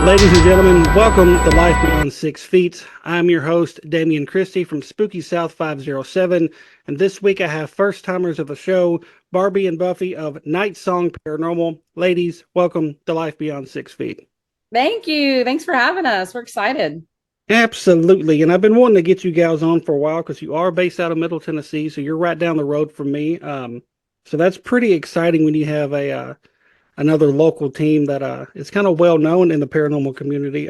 Ladies and gentlemen, welcome to Life Beyond 6 Feet. I'm your host, Damian Christie from Spooky South 507, and this week I have first-timers of the show, Barbie and Buffy of Nightsong Paranormal. Ladies, welcome to Life Beyond 6 Feet. Thank you. Thanks for having us. We're excited. Absolutely, and I've been wanting to get you gals on for a while because you are based out of Middle Tennessee, so you're right down the road from me. So that's pretty exciting when you have another local team that is kind of well known in the paranormal community.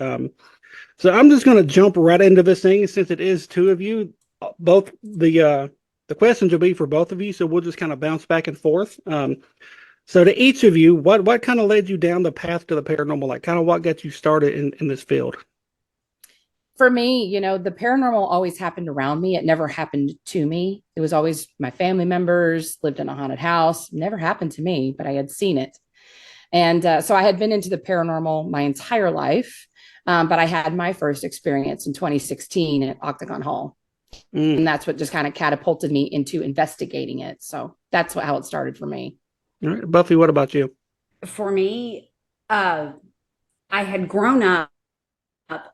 So I'm just going to jump right into this thing since it is two of you. Both the questions will be for both of you, so we'll just kind of bounce back and forth. So to each of you, what kind of led you down the path to the paranormal? Like, kind of what got you started in this field? For me, the paranormal always happened around me. It never happened to me. It was always my family members lived in a haunted house. Never happened to me, but I had seen it. And so I had been into the paranormal my entire life. But I had my first experience in 2016 at Octagon Hall. And that's what just kind of catapulted me into investigating it. So that's how it started for me. All right. Buffy, what about you? For me, I had grown up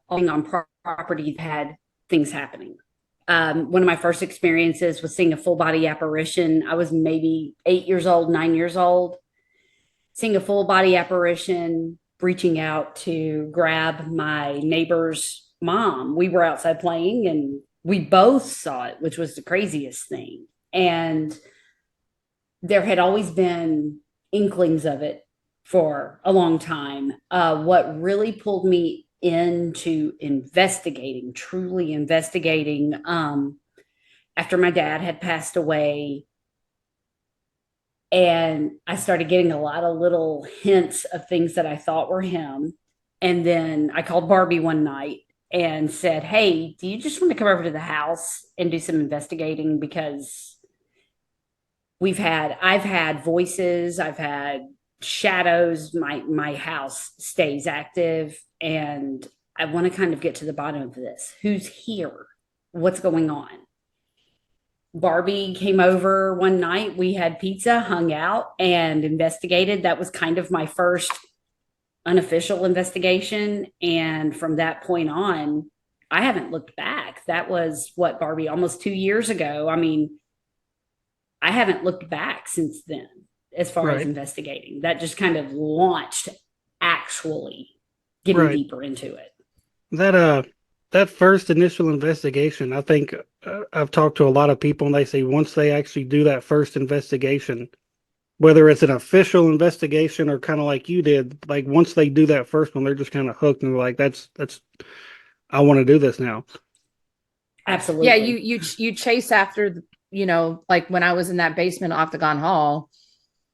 on property that had things happening. One of my first experiences was seeing a full body apparition. I was maybe 8 years old, 9 years old, seeing a full body apparition, reaching out to grab my neighbor's mom. We were outside playing and we both saw it, which was the craziest thing. And there had always been inklings of it for a long time. What really pulled me into investigating, truly investigating, after my dad had passed away, and I started getting a lot of little hints of things that I thought were him. And then I called Barbie one night and said, "Hey, do you just want to come over to the house and do some investigating? Because I've had voices, I've had shadows, my house stays active, and I want to kind of get to the bottom of this. Who's here? What's going on?" Barbie came over one night. We had pizza, hung out, and investigated. That was kind of my first unofficial investigation. And from that point on, I haven't looked back. That was what, Barbie, almost 2 years ago. I mean, I haven't looked back since then as far as investigating. That just kind of launched actually getting deeper into it. That first initial investigation, I think I've talked to a lot of people and they say once they actually do that first investigation, whether it's an official investigation or kind of like you did, like once they do that first one, they're just kind of hooked and they're like, that's, I want to do this now. Absolutely. Yeah. You chase after, like when I was in that basement Octagon Hall,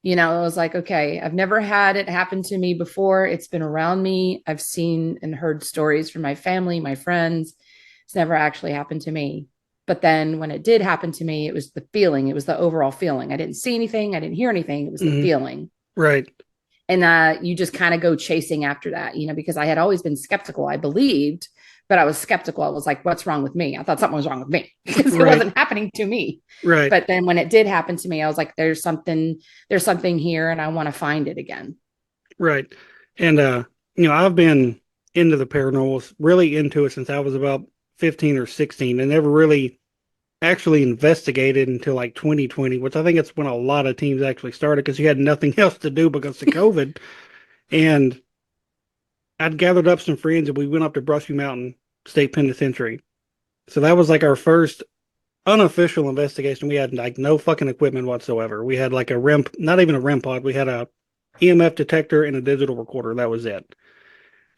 it was like, okay, I've never had it happen to me before. It's been around me. I've seen and heard stories from my family, my friends. It's never actually happened to me. But then when it did happen to me, it was the feeling. It was the overall feeling. I didn't see anything. I didn't hear anything. It was the feeling. Right. And you just kind of go chasing after that, because I had always been skeptical. I believed, but I was skeptical. I was like, what's wrong with me? I thought something was wrong with me because it wasn't happening to me. Right. But then when it did happen to me, I was like, there's something here and I want to find it again. Right. And, I've been into the paranormal, really into it since I was about 15 or 16 and never really actually investigated until like 2020, which I think it's when a lot of teams actually started because you had nothing else to do because of COVID. And I'd gathered up some friends and we went up to Brushy Mountain State Penitentiary. So that was like our first unofficial investigation. We had like no fucking equipment whatsoever. We had like a REM, not even a REM pod. We had a EMF detector and a digital recorder. That was it.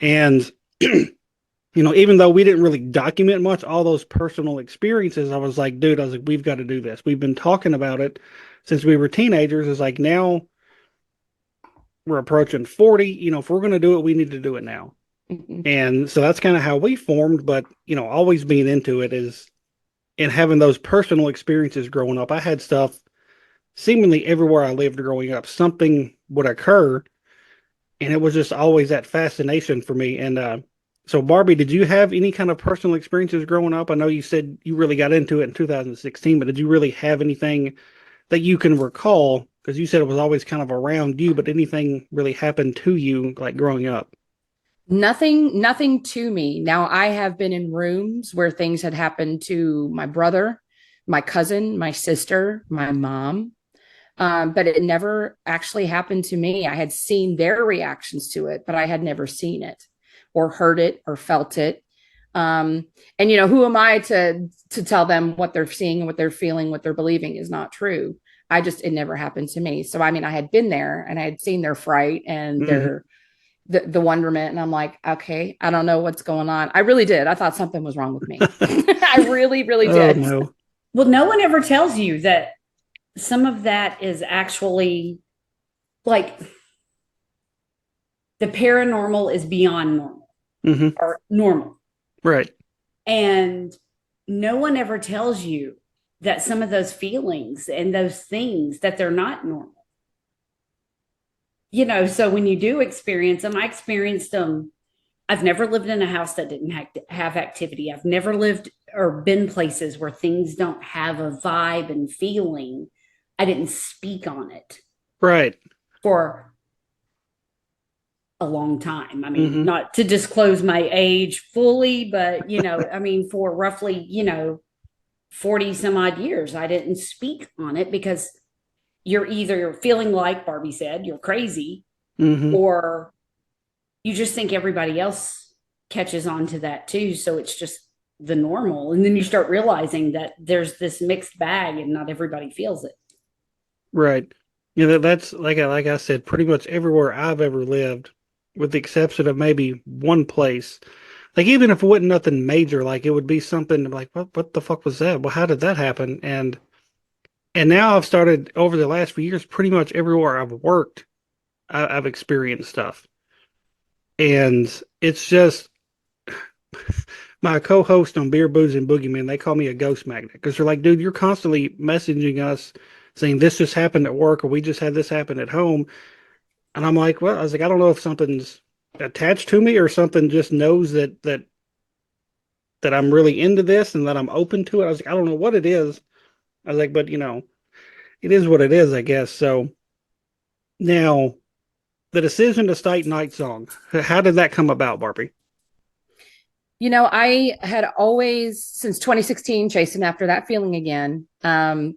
And even though we didn't really document much, all those personal experiences, I was like, we've got to do this. We've been talking about it since we were teenagers. It's like now we're approaching 40. If we're going to do it, we need to do it now. Mm-hmm. And so that's kind of how we formed. But, always being into it and having those personal experiences growing up. I had stuff seemingly everywhere I lived growing up. Something would occur. And it was just always that fascination for me. And, so, Barbie, did you have any kind of personal experiences growing up? I know you said you really got into it in 2016, but did you really have anything that you can recall? Because you said it was always kind of around you, but anything really happened to you like growing up? Nothing to me. Now, I have been in rooms where things had happened to my brother, my cousin, my sister, my mom, but it never actually happened to me. I had seen their reactions to it, but I had never seen it or heard it or felt it. Um, and who am I to tell them what they're seeing and what they're feeling, what they're believing is not true. It never happened to me. So I mean, I had been there and I had seen their fright and Hmm. the wonderment, and I'm like, okay, I don't know what's going on. I really did. I thought something was wrong with me. I really, really Oh did. no. Well, no one ever tells you that some of that is actually like the paranormal is beyond normal Hmm. or normal. Right. And no one ever tells you that some of those feelings and those things that they're not normal. So when you do experience them, I experienced them. I've never lived in a house that didn't have activity. I've never lived or been places where things don't have a vibe and feeling. I didn't speak on it Right. for a long time. I mean, Hmm. not to disclose my age fully, but I mean, for roughly, 40 some odd years, I didn't speak on it because you're either feeling like Barbie said, you're crazy, Hmm. or you just think everybody else catches on to that too. So it's just the normal. And then you start realizing that there's this mixed bag and not everybody feels it. Right. That's like I said, pretty much everywhere I've ever lived, with the exception of maybe one place. Like even if it wasn't nothing major, like it would be something like, what the fuck was that? Well, how did that happen? And now I've started over the last few years, pretty much everywhere I've worked, I've experienced stuff. And it's just my co-host on Beer, Booze, and Boogeyman, they call me a ghost magnet because they're like, dude, you're constantly messaging us saying this just happened at work or we just had this happen at home. And I'm like, well, I was like, I don't know if something's attached to me or something just knows that I'm really into this and that I'm open to it. I was like, I don't know what it is. I was like, but it is what it is, I guess. So now the decision to start Night Song, how did that come about, Barbie? I had always, since 2016, chasing after that feeling again.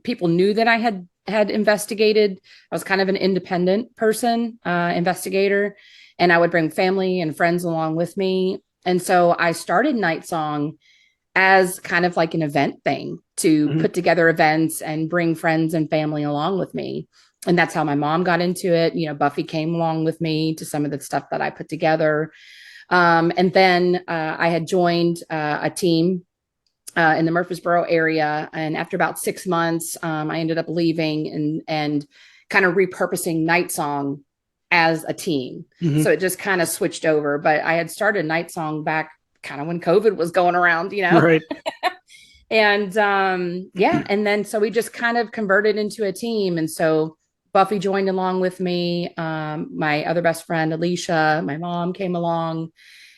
People knew that I had investigated. I was kind of an independent person, investigator, and I would bring family and friends along with me. And so I started Night Song as kind of like an event thing to Hmm. put together events and bring friends and family along with me. And that's how my mom got into it. Buffy came along with me to some of the stuff that I put together. And then I had joined a team in the Murfreesboro area. And after about 6 months, I ended up leaving and kind of repurposing Night Song as a team. Hmm. So it just kind of switched over. But I had started Night Song back kind of when COVID was going around. Right. And yeah, and then so we just kind of converted into a team. And so Buffy joined along with me. My other best friend, Alicia, my mom came along,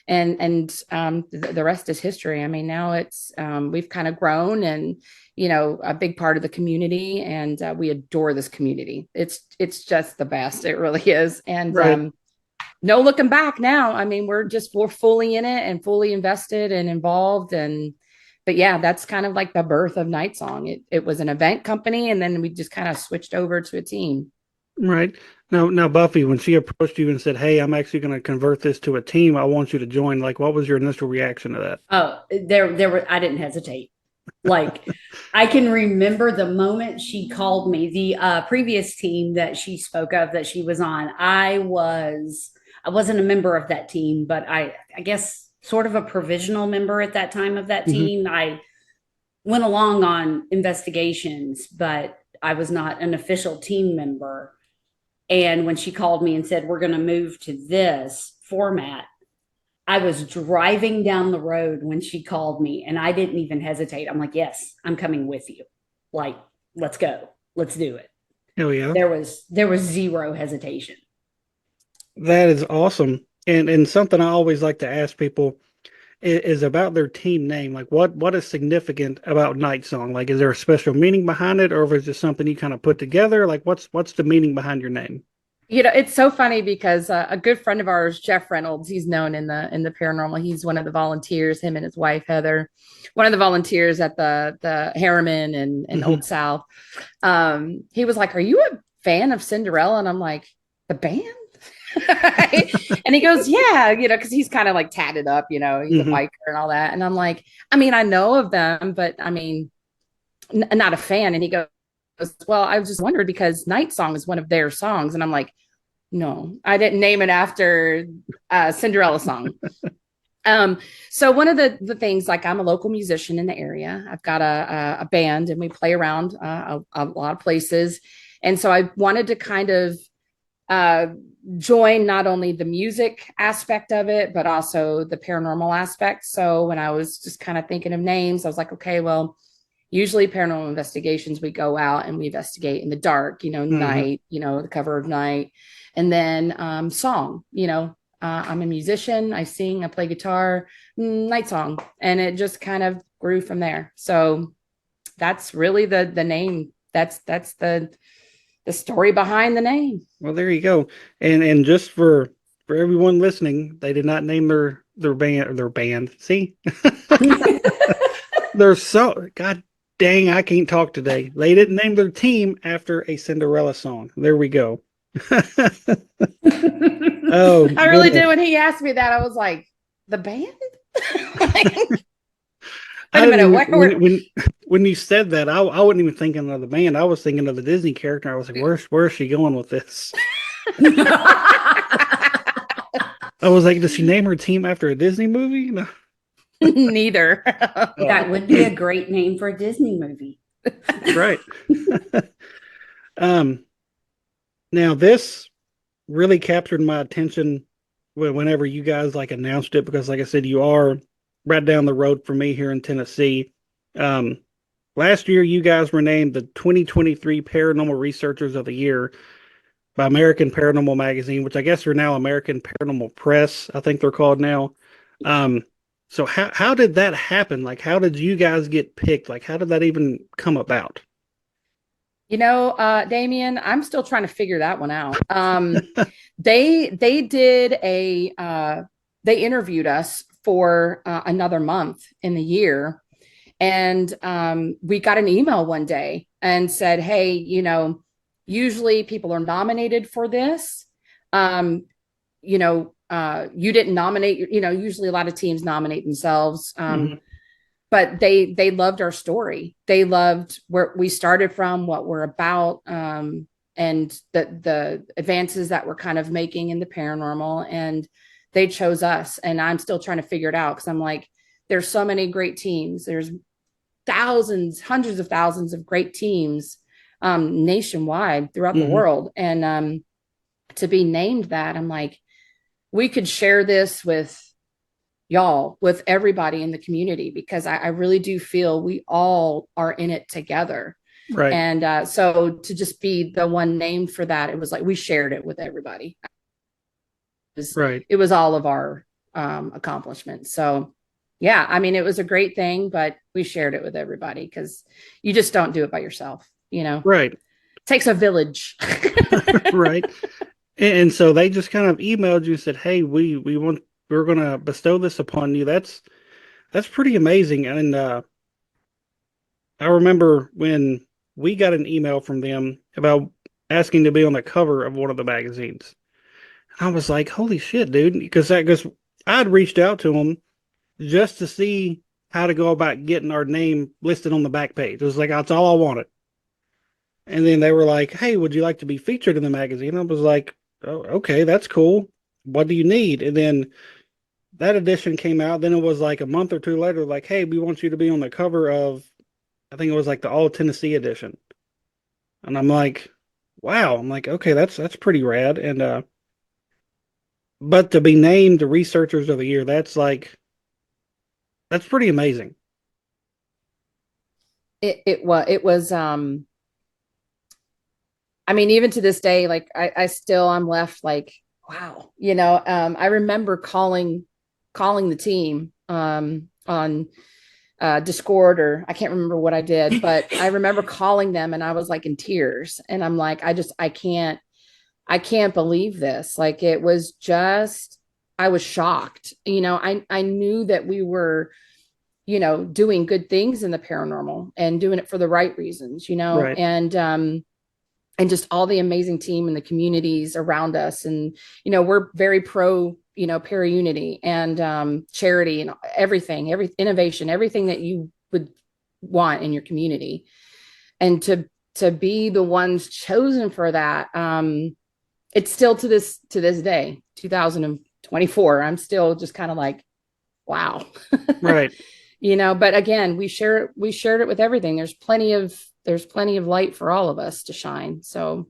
and the rest is history. I mean, now it's we've kind of grown and a big part of the community, and we adore this community. It's just the best. It really is. And Right. no looking back now. I mean, we're fully in it and fully invested and involved. And but yeah, that's kind of like the birth of Night Song. It was an event company, and then we just kind of switched over to a team. Right. Now, Buffy, when she approached you and said, "Hey, I'm actually going to convert this to a team. I want you to join." Like, what was your initial reaction to that? Oh, there were, I didn't hesitate. Like, I can remember the moment she called me, the previous team that she spoke of that she was on. I wasn't a member of that team, but I guess sort of a provisional member at that time of that Hmm. team. I went along on investigations, but I was not an official team member. And when she called me and said, we're going to move to this format, I was driving down the road when she called me and I didn't even hesitate. I'm like, yes, I'm coming with you. Like, let's go. Let's do it. Hell yeah. There was zero hesitation. That is awesome. And something I always like to ask people is about their team name. Like, what is significant about Night Song? Like, is there a special meaning behind it, or is it just something you kind of put together? Like, what's the meaning behind your name? It's so funny because a good friend of ours, Jeff Reynolds, he's known in the paranormal. He's one of the volunteers, him and his wife Heather, one of the volunteers at the Harriman and Old South. He was like, "Are you a fan of Cinderella?" And I'm like, "The band?" And he goes, "Yeah, because he's kind of like tatted up, he's a biker and all that." And I'm like, "I mean, I know of them, but I mean, not a fan." And he goes, "Well, I was just wondering because Nightsong is one of their songs." And I'm like, "No, I didn't name it after a Cinderella song." So one of the things, like, I'm a local musician in the area. I've got a band and we play around a lot of places. And so I wanted to kind of uh, join not only the music aspect of it, but also the paranormal aspect. So when I was just kind of thinking of names, I was like, okay, well, usually paranormal investigations, we go out and we investigate in the dark, night, the cover of night. And then song, I'm a musician, I sing, I play guitar, night song. And it just kind of grew from there. So that's really the name. That's the story behind the name. Well, there you go. And just for everyone listening, they did not name their band. See? They're so God dang, I can't talk today. They didn't name their team after a Cinderella song. There we go. Oh, I really did. When he asked me that, I was like, the band? Wait a minute. When you said that, I wasn't even thinking of the band. I was thinking of the Disney character. I was like, where's she going with this? I was like, does she name her team after a Disney movie? No. Neither. That would be a great name for a Disney movie. Right. Now this really captured my attention whenever you guys like announced it, because like I said, you are right down the road from me here in Tennessee. Last year, you guys were named the 2023 Paranormal Researchers of the Year by American Paranormal Magazine, which I guess are now American Paranormal Press. I think they're called now. So how did that happen? Like, how did you guys get picked? Like, how did that even come about? Damien, I'm still trying to figure that one out. They did they interviewed us for another month in the year. And we got an email one day and said, "Hey, usually people are nominated for this. You didn't nominate, usually a lot of teams nominate themselves. But they loved our story. They loved where we started from, what we're about, and the advances that we're kind of making in the paranormal. And they chose us. And I'm still trying to figure it out because I'm like, there's so many great teams. There's thousands, hundreds of thousands of great teams nationwide throughout the world. And to be named that, I'm like, we could share this with y'all, with everybody in the community, because I really do feel we all are in it together. Right. And so to just be the one named for that, it was like we shared it with everybody. It was all of our accomplishments. So yeah, I mean, it was a great thing, but we shared it with everybody because you just don't do it by yourself, Right. It takes a village. Right. And so they just kind of emailed you and said, "Hey, we're going to bestow this upon you." That's pretty amazing. And I remember when we got an email from them about asking to be on the cover of one of the magazines. I was like, "Holy shit, dude." Because I'd reached out to them just to see how to go about getting our name listed on the back page. It was like, that's all I wanted. And then they were like, "Hey, would you like to be featured in the magazine?" I was like, "Oh, okay, that's cool. What do you need?" And then that edition came out. Then it was like a month or two later, like, "Hey, we want you to be on the cover of," I think it was like the All Tennessee edition. And I'm like, wow. I'm like, okay, that's pretty rad. And but to be named the Researchers of the Year, that's pretty amazing. It was I mean, even to this day, like I'm left like, wow, I remember calling the team on Discord, or I can't remember what I did, but I remember calling them and I was like in tears. And I'm like, I can't, I can't believe this. Like it was just, I was shocked. I knew that we were, doing good things in the paranormal and doing it for the right reasons, Right. and just all the amazing team and the communities around us. And, we're very pro, para unity and charity and every innovation, everything that you would want in your community. And to be the ones chosen for that, it's still to this day, 2024, I'm still just kind of like, wow. Right. But again, we shared it with everything. There's plenty of light for all of us to shine. So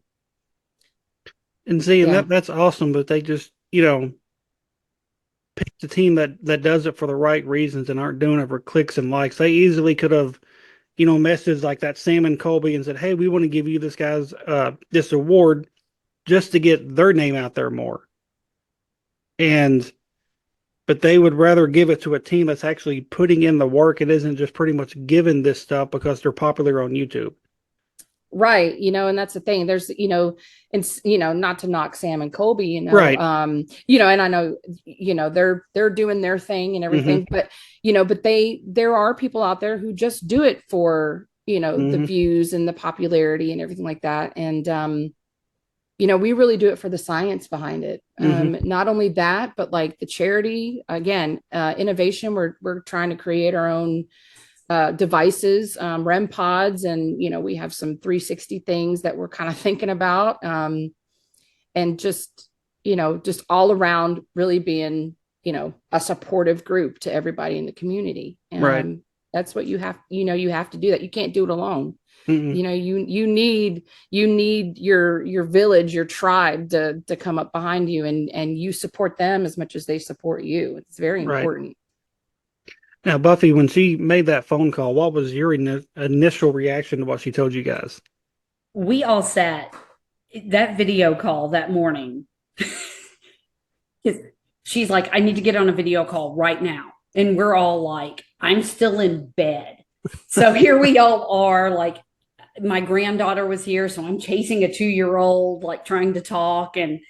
And see, and yeah. that's awesome, but they just, pick the team that does it for the right reasons and aren't doing it for clicks and likes. They easily could have, messaged like that Sam and Colby and said, "Hey, we want to give you this award just to get their name out there more." And but they would rather give it to a team that's actually putting in the work. It isn't just pretty much given this stuff because they're popular on YouTube. Right. And that's the thing. There's, and, not to knock Sam and Colby, Right. and I know, they're doing their thing and everything, Mm-hmm. but there are people out there who just do it for, the Mm-hmm. views and the popularity and everything like that. And, we really do it for the science behind it. Mm-hmm. Not only that, but like the charity, again, innovation, we're trying to create our own devices, REM pods, and we have some 360 things that we're kind of thinking about, and just all around really being a supportive group to everybody in the community. Right. That's what you have to do that. You can't do it alone. Mm-hmm. You need your village, your tribe to come up behind you, and you support them as much as they support you. It's very Right. important. Now, Buffy, when she made that phone call, what was your initial reaction to what she told you guys? We all sat that video call that morning. She's like, I need to get on a video call right now. And we're all like, I'm still in bed. So here we all are, like, my granddaughter was here. So I'm chasing a 2-year-old, like trying to talk. And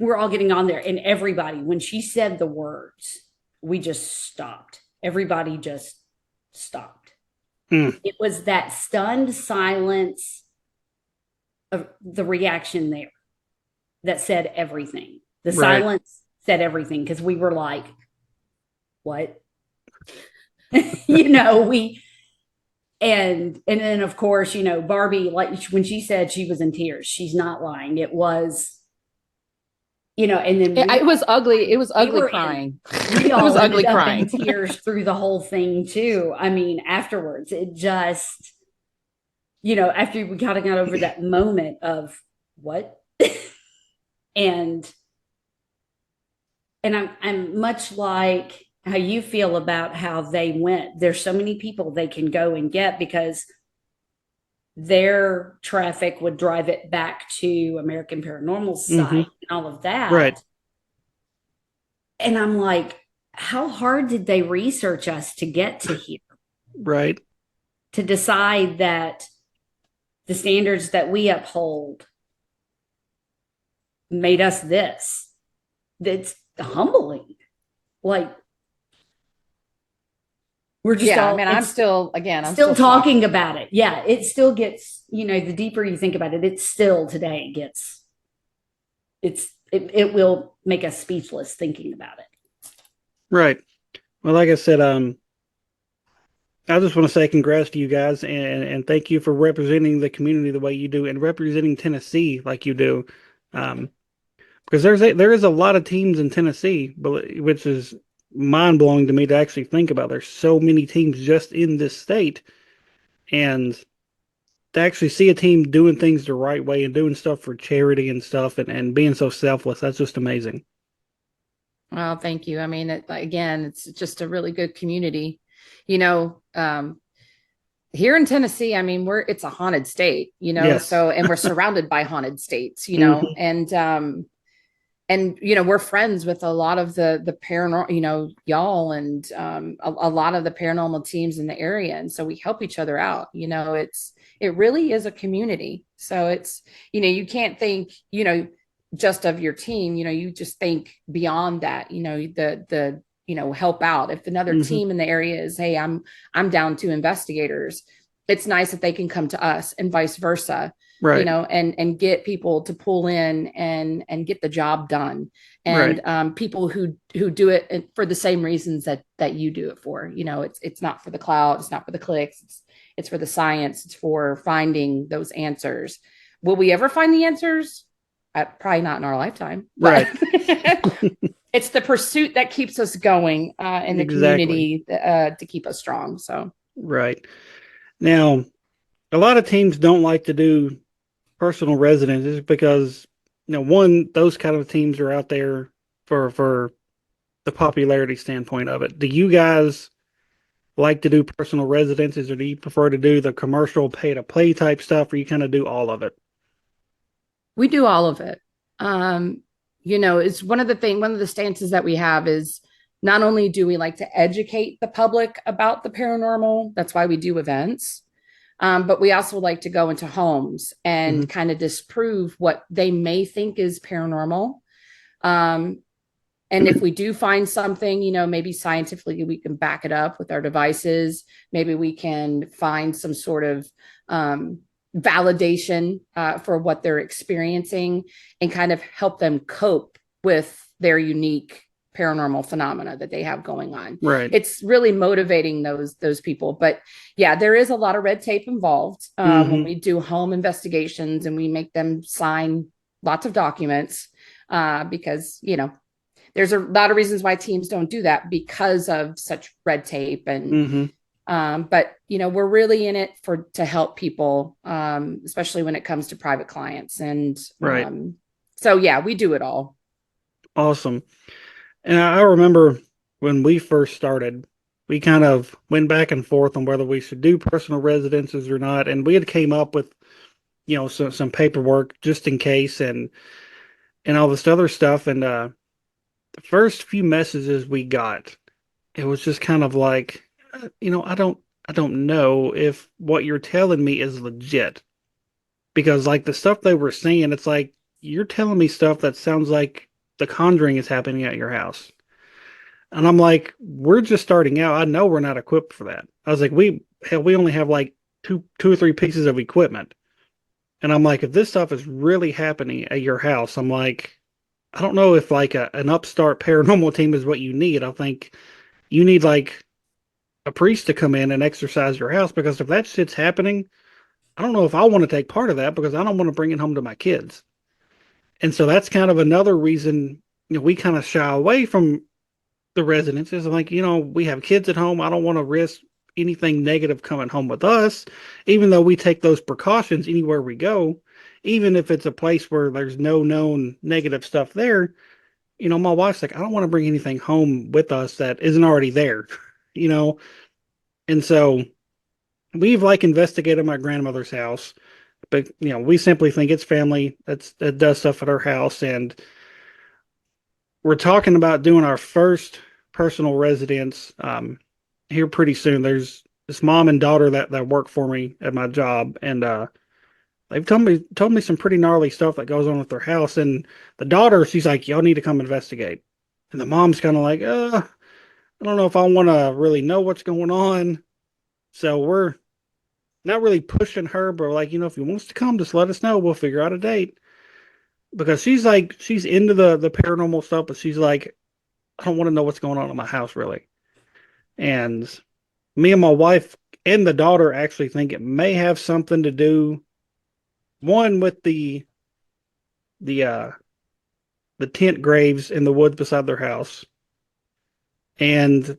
we're all getting on there. And everybody, when she said the words, we just stopped. Everybody just stopped. Mm. It was that stunned silence of the reaction there that said everything. The Right. silence said everything because we were like, what? We and then of course, Barbie, like when she said she was in tears, she's not lying. It was, and then It was ugly. It was ugly were crying. we It all was ugly ended up crying. in tears through the whole thing too. I mean, afterwards, it just, after we kind of got over that moment of what, and I'm much like how you feel about how they went. There's so many people they can go and get because their traffic would drive it back to American Paranormal site Mm-hmm. and all of that. Right. And I'm like, how hard did they research us to get to here? Right. To decide that the standards that we uphold made us this. That's humbling. Like, we're just all, I mean, I'm still talking about it. Yeah, it still gets, the deeper you think about it, it's still today it will make us speechless thinking about it. Right. Well, like I said, I just want to say congrats to you guys and thank you for representing the community the way you do and representing Tennessee like you do. Because there is a lot of teams in Tennessee, which is mind blowing to me to actually think about. There's so many teams just in this state, and to actually see a team doing things the right way and doing stuff for charity and stuff and being so selfless, that's just amazing. Well, thank you. I mean, again, it's just a really good community. Here in Tennessee, I mean, it's a haunted state, Yes. so, and we're surrounded by haunted states, Mhm. and we're friends with a lot of the paranormal, y'all, and a lot of the paranormal teams in the area, and so we help each other out. it really is a community. So it's, you can't think, just of your team, you just think beyond that, help out. If another Hmm. team in the area is, hey, I'm down to investigators, it's nice that they can come to us and vice versa, Right. and get people to pull in and get the job done. Right. And people who do it for the same reasons that you do it for. It's not for the clout, it's not for the clicks, it's for the science, it's for finding those answers. Will we ever find the answers? Probably not in our lifetime, but Right. it's the pursuit that keeps us going, in the Exactly. community, to keep us strong. So Right. Now, a lot of teams don't like to do personal residences because, one, those kind of teams are out there for the popularity standpoint of it. Do you guys like to do personal residences, or do you prefer to do the commercial pay to play type stuff, or you kind of do all of it? we do all of it. It's one of the stances that we have is not only do we like to educate the public about the paranormal, that's why we do events, but we also like to go into homes Hmm. and kind of disprove what they may think is paranormal. Um, and if we do find something, maybe scientifically we can back it up with our devices. Maybe we can find some sort of validation for what they're experiencing and kind of help them cope with their unique paranormal phenomena that they have going on. Right. It's really motivating those people. But yeah, there is a lot of red tape involved when Hmm. we do home investigations and we make them sign lots of documents, because there's a lot of reasons why teams don't do that because of such red tape. And Hmm. but we're really in it to help people, especially when it comes to private clients. And Right. so yeah, we do it all. Awesome. And I remember when we first started, we kind of went back and forth on whether we should do personal residences or not. And we had came up with, some paperwork just in case, and all this other stuff. And the first few messages we got, it was just kind of like, I don't know if what you're telling me is legit, because like the stuff they were saying, it's like you're telling me stuff that sounds like The Conjuring is happening at your house. And I'm like, we're just starting out. I know we're not equipped for that. I was like, we only have like two or three pieces of equipment. And I'm like, if this stuff is really happening at your house, I'm like, I don't know if like an upstart paranormal team is what you need. I think you need like a priest to come in and exercise your house, because if that shit's happening, I don't know if I want to take part of that, because I don't want to bring it home to my kids. And so that's kind of another reason, we kind of shy away from the residences. I'm like, we have kids at home. I don't want to risk anything negative coming home with us, even though we take those precautions anywhere we go, even if it's a place where there's no known negative stuff there. My wife's like, I don't want to bring anything home with us that isn't already there, you know? And so we've like investigated my grandmother's house, but we simply think it's family that does stuff at her house. And we're talking about doing our first personal residence here pretty soon. There's this mom and daughter that work for me at my job, and they've told me some pretty gnarly stuff that goes on with their house. And the daughter, she's like, y'all need to come investigate. And the mom's kind of like, I don't know if I want to really know what's going on. So we're not really pushing her, but like, if he wants to come, just let us know. We'll figure out a date. Because she's into the paranormal stuff, but she's like, I don't want to know what's going on in my house really. And me and my wife and the daughter actually think it may have something to do, one, with the uh the tent graves in the woods beside their house. And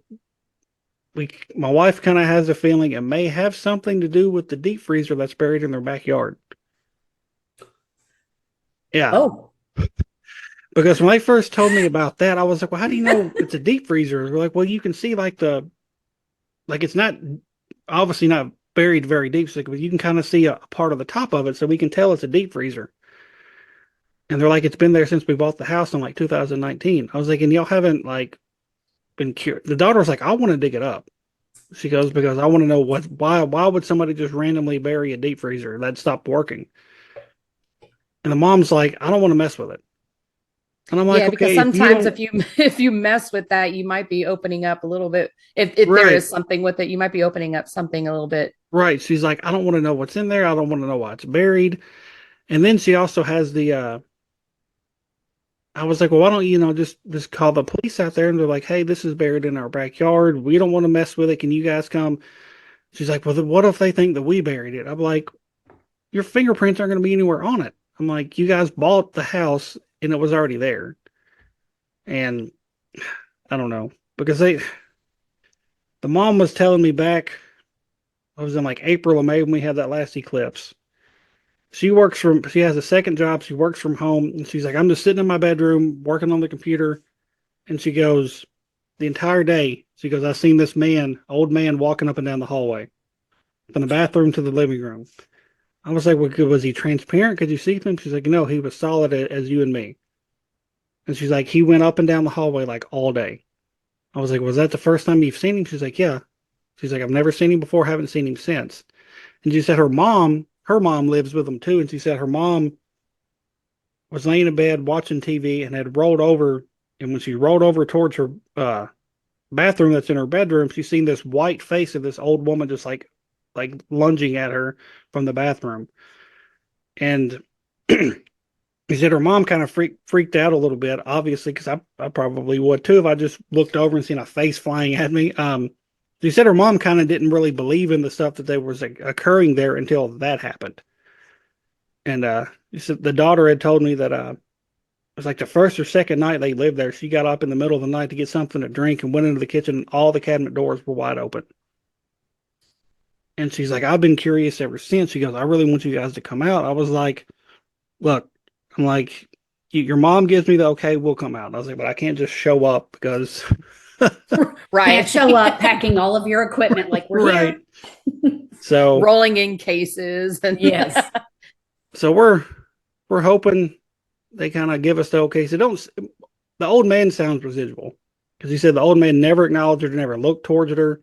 my wife kind of has a feeling it may have something to do with the deep freezer that's buried in their backyard. Yeah. Oh, Because when they first told me about that, I was like, well, how do you know it's a deep freezer? They're like, well, you can see like it's not obviously not buried very deep, so you can kind of see a part of the top of it, so we can tell it's a deep freezer. And they're like, it's been there since we bought the house in like 2019. I was like, and y'all haven't like been cured. The daughter was like, I want to dig it up. She goes, because I want to know why would somebody just randomly bury a deep freezer that stopped working? And the mom's like, I don't want to mess with it. And I'm like, Yeah, because okay, if you sometimes don't, if you if you mess with that, you might be opening up a little bit. If there right, is something with it, you might be opening up something a little bit. right. She's like, I don't want to know what's in there. I don't want to know why it's buried. And then she also has I was like, well, why don't you, just call the police out there? And they're like, hey, this is buried in our backyard. We don't want to mess with it. Can you guys come? She's like, well, then what if they think that we buried it? I'm like, your fingerprints aren't going to be anywhere on it. I'm like, you guys bought the house and it was already there. And I don't know because the mom was telling me back, I was in like April or May when we had that last eclipse. She has a second job. She works from home. And she's like, I'm just sitting in my bedroom working on the computer. And she goes, the entire day, she goes, I seen this old man walking up and down the hallway from the bathroom to the living room. I was like, well, was he transparent? Could you see him? She's like, no, he was solid as you and me. And she's like, he went up and down the hallway like all day. I was like, was that the first time you've seen him? She's like, yeah. She's like, I've never seen him before, haven't seen him since. And she said her mom lives with him too. And she said her mom was laying in bed watching TV and had rolled over. And when she rolled over towards her bathroom that's in her bedroom, she seen this white face of this old woman just like lunging at her from the bathroom. And he said her mom kind of freaked out a little bit, obviously, because I probably would too if I just looked over and seen a face flying at me. She said her mom kind of didn't really believe in the stuff that there was occurring there until that happened. And she said the daughter had told me that it was like the first or second night they lived there. She got up in the middle of the night to get something to drink and went into the kitchen. And all the cabinet doors were wide open. And she's like, I've been curious ever since. She goes, I really want you guys to come out. I was like, look, I'm like, your mom gives me the okay, we'll come out. And I was like, but I can't just show up because Right. Can't show up packing all of your equipment like we're right. here. So Rolling in cases and Yes. so we're hoping they kind of give us the okay. So don't the old man sounds residual because he said the old man never acknowledged her, never looked towards her.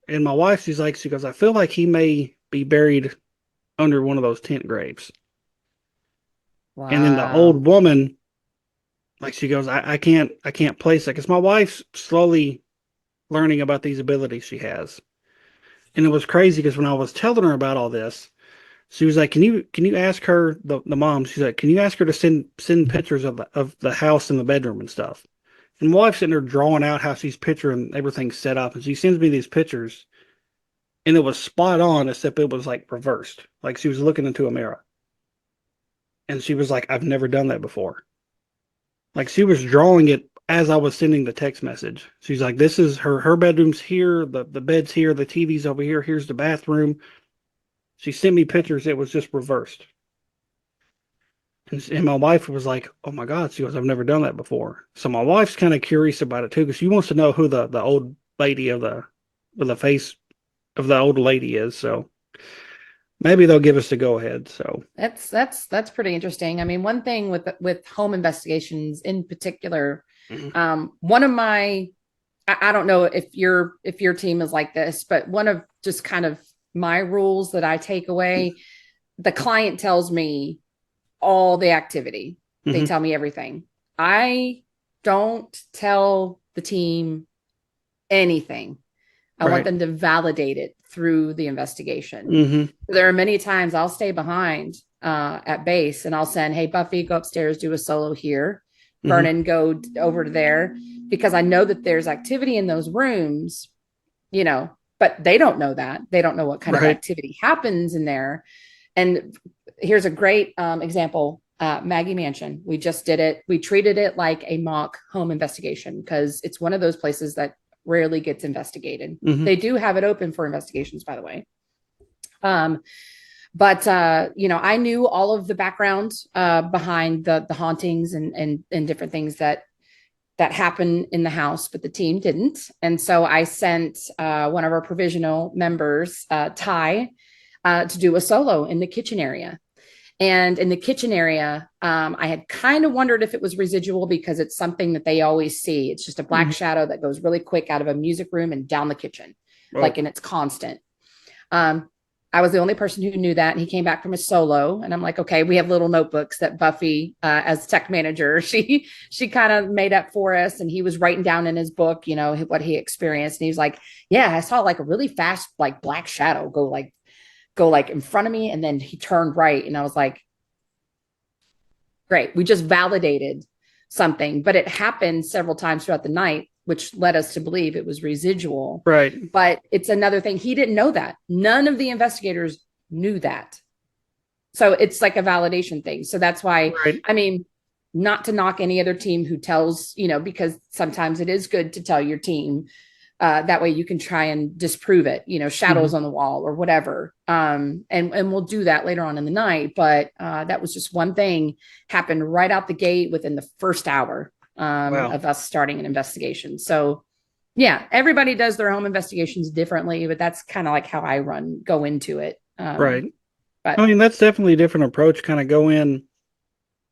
And my wife, she goes, I feel like he may be buried under one of those tent graves. wow. And then the old woman, like she goes, I can't place it because my wife's slowly learning about these abilities she has. And it was crazy because when I was telling her about all this, she was like, can you ask her the mom? She's like, can you ask her to send pictures of the house and the bedroom and stuff? And my wife's sitting there drawing out how she's picturing everything set up, and she sends me these pictures, and it was spot on, except it was like reversed, like she was looking into a mirror. And she was like, I've never done that before. Like she was drawing it as I was sending the text message. She's like, this is her bedroom's here, the bed's here, the TV's over here, here's the bathroom. She sent me pictures, it was just reversed. And my wife was like, oh my God, she goes, I've never done that before. So my wife's kind of curious about it too, because she wants to know who the old lady with the face of the old lady is. So maybe they'll give us the go ahead. So That's pretty interesting. I mean, one thing with home investigations in particular, one of my I don't know if your team is like this, but one of just kind of my rules that I take away, the client tells me all the activity. They tell me everything. I don't tell the team anything. I want them to validate it through the investigation. There are many times I'll stay behind at base and I'll send, hey, Buffy, go upstairs, do a solo here. Vernon, go over to there, because I know that there's activity in those rooms, but they don't know that. They don't know what kind of activity happens in there. And here's a great example. Maggie Mansion. We just did it. We treated it like a mock home investigation because it's one of those places that rarely gets investigated. They do have it open for investigations, by the way. But I knew all of the background behind the hauntings and different things that happen in the house, but the team didn't. And so I sent one of our provisional members, Ty, to do a solo in the kitchen area. And in the kitchen area, I had kind of wondered if it was residual because it's something that they always see. It's just a black shadow that goes really quick out of a music room and down the kitchen. Oh. and it's constant. I was the only person who knew that. And he came back from a solo. And I'm like, okay, we have little notebooks that Buffy, as tech manager, she kind of made up for us. And he was writing down in his book, what he experienced. And he was like, yeah, I saw like a really fast, like black shadow go like in front of me. And then he turned right. And I was like, great. We just validated something, but it happened several times throughout the night, which led us to believe it was residual. Right. But it's another thing. He didn't know that. None of the investigators knew that. So it's like a validation thing. So that's why, Right. I mean, not to knock any other team who tells, because sometimes it is good to tell your team. That way you can try and disprove it, shadows on the wall or whatever. And we'll do that later on in the night. But that was just one thing happened right out the gate within the first hour of us starting an investigation. So yeah, everybody does their home investigations differently, but that's kind of like how I go into it. Right. But I mean, that's definitely a different approach. Kind of go in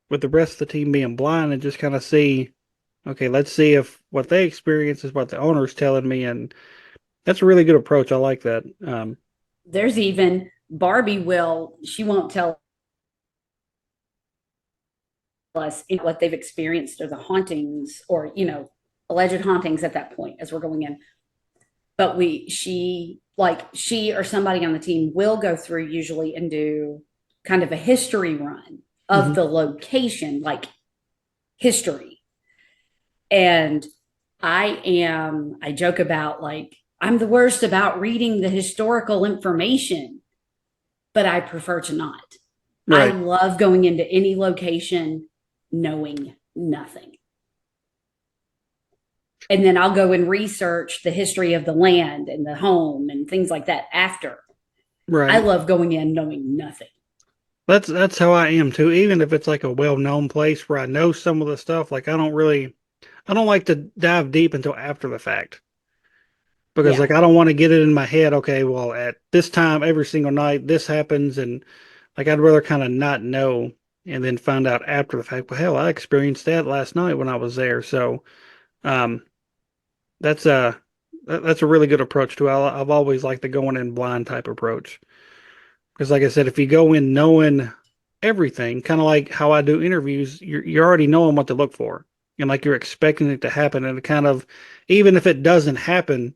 with the rest of the team being blind and just kind of see, okay, let's see if what they experience is what the owner's telling me. And that's a really good approach. I like that. There's even Barbie she won't tell us what they've experienced or the hauntings or, alleged hauntings at that point as we're going in. But she or somebody on the team will go through usually and do kind of a history run of the location, like history. And I joke about like, I'm the worst about reading the historical information, but I prefer to not. Right. I love going into any location knowing nothing. And then I'll go and research the history of the land and the home and things like that after. Right. I love going in knowing nothing. That's how I am too. Even if it's like a well-known place where I know some of the stuff, like I don't like to dive deep until after the fact. Because like I don't want to get it in my head, okay, well at this time every single night this happens, and like I'd rather kind of not know and then find out after the fact, well hell, I experienced that last night when I was there. So um that's a really good approach too. I've always liked the going in blind type approach. Because like I said, if you go in knowing everything, kind of like how I do interviews, you're already knowing what to look for. And like you're expecting it to happen. And it kind of, even if it doesn't happen,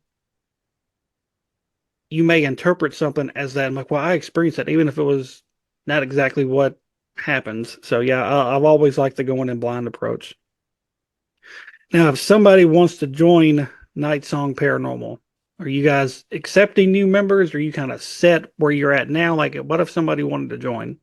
you may interpret something as that. I'm like, well, I experienced that, even if it was not exactly what happens. So yeah, I've always liked the going in blind approach. Now, if somebody wants to join Nightsong Paranormal, are you guys accepting new members? Or are you kind of set where you're at now? Like, what if somebody wanted to join?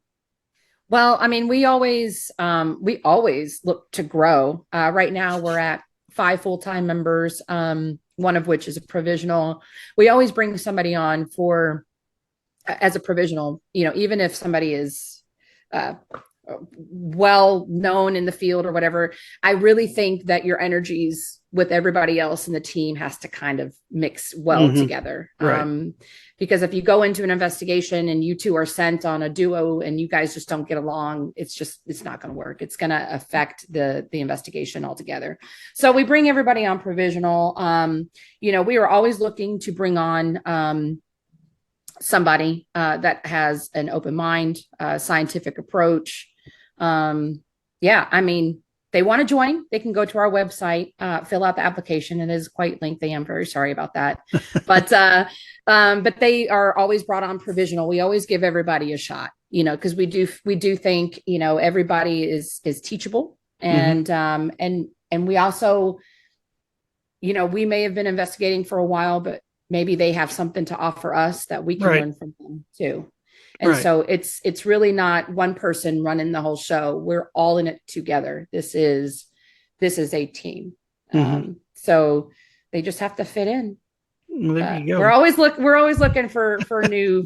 well, I mean, we always look to grow. Right now we're at 5 full-time members, one of which is a provisional. We always bring somebody on as a provisional, even if somebody is well known in the field or whatever. I really think that your energies with everybody else in the team has to kind of mix well together. Right. Because if you go into an investigation and you two are sent on a duo and you guys just don't get along, it's not going to work. It's going to affect the investigation altogether. So we bring everybody on provisional. We are always looking to bring on somebody that has an open mind, scientific approach. I mean, they want to join, they can go to our website, fill out the application. It is quite lengthy. I'm very sorry about that. But they are always brought on provisional. We always give everybody a shot, because we do think, everybody is teachable. And we also, we may have been investigating for a while, but maybe they have something to offer us that we can learn from them too. And so it's really not one person running the whole show. We're all in it together. This is a team. So they just have to fit in. Well, there you go. We're always looking for new,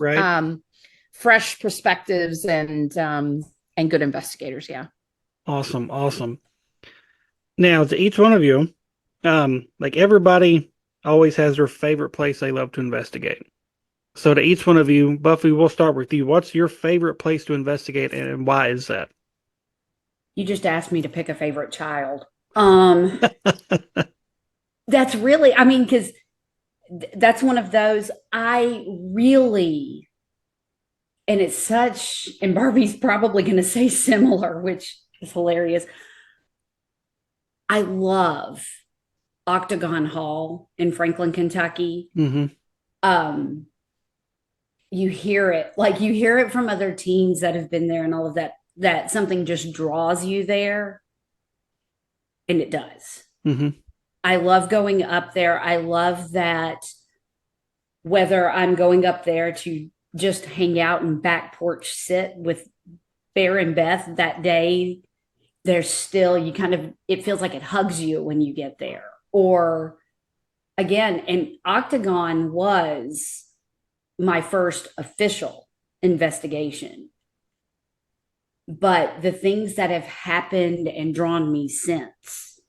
fresh perspectives and good investigators. Yeah. Awesome. Now, to each one of you, like everybody always has their favorite place they love to investigate. So to each one of you, Buffy, we'll start with you. What's your favorite place to investigate, and why is that? You just asked me to pick a favorite child. That's really, I mean, because that's one of those I really, and it's such, and Barbie's probably going to say similar, which is hilarious. I love Octagon Hall in Franklin, Kentucky. Mm-hmm. Um, you hear it, like you hear it from other teams that have been there and all of that, that something just draws you there. And it does. Mm-hmm. I love going up there. I love that whether I'm going up there to just hang out and back porch sit with Bear and Beth that day, there's still, you kind of, it feels like it hugs you when you get there. Or again, and Octagon was my first official investigation. But the things that have happened and drawn me since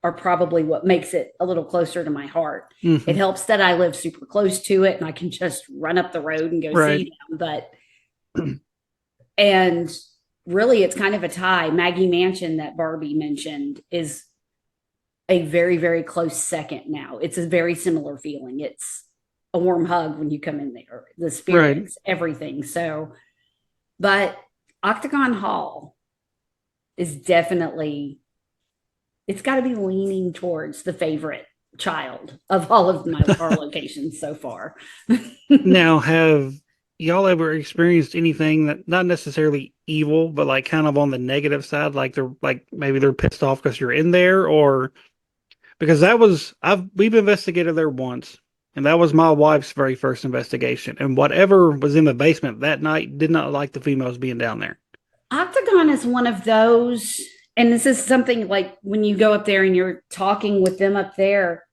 are probably what makes it a little closer to my heart. Mm-hmm. It helps that I live super close to it and I can just run up the road and go see them. But, and really, it's kind of a tie. Maggie Mansion that Barbie mentioned is a very, very close second now. It's a very similar feeling. It's a warm hug when you come in there, the spirits, everything. So, but Octagon Hall is definitely, it's got to be leaning towards the favorite child of all of our locations so far. Now, have y'all ever experienced anything that not necessarily evil, but like kind of on the negative side, like they're like maybe they're pissed off because you're in there, or because we've investigated there once, and that was my wife's very first investigation, and whatever was in the basement that night did not like the females being down there. Octagon is one of those, and this is something like when you go up there and you're talking with them up there,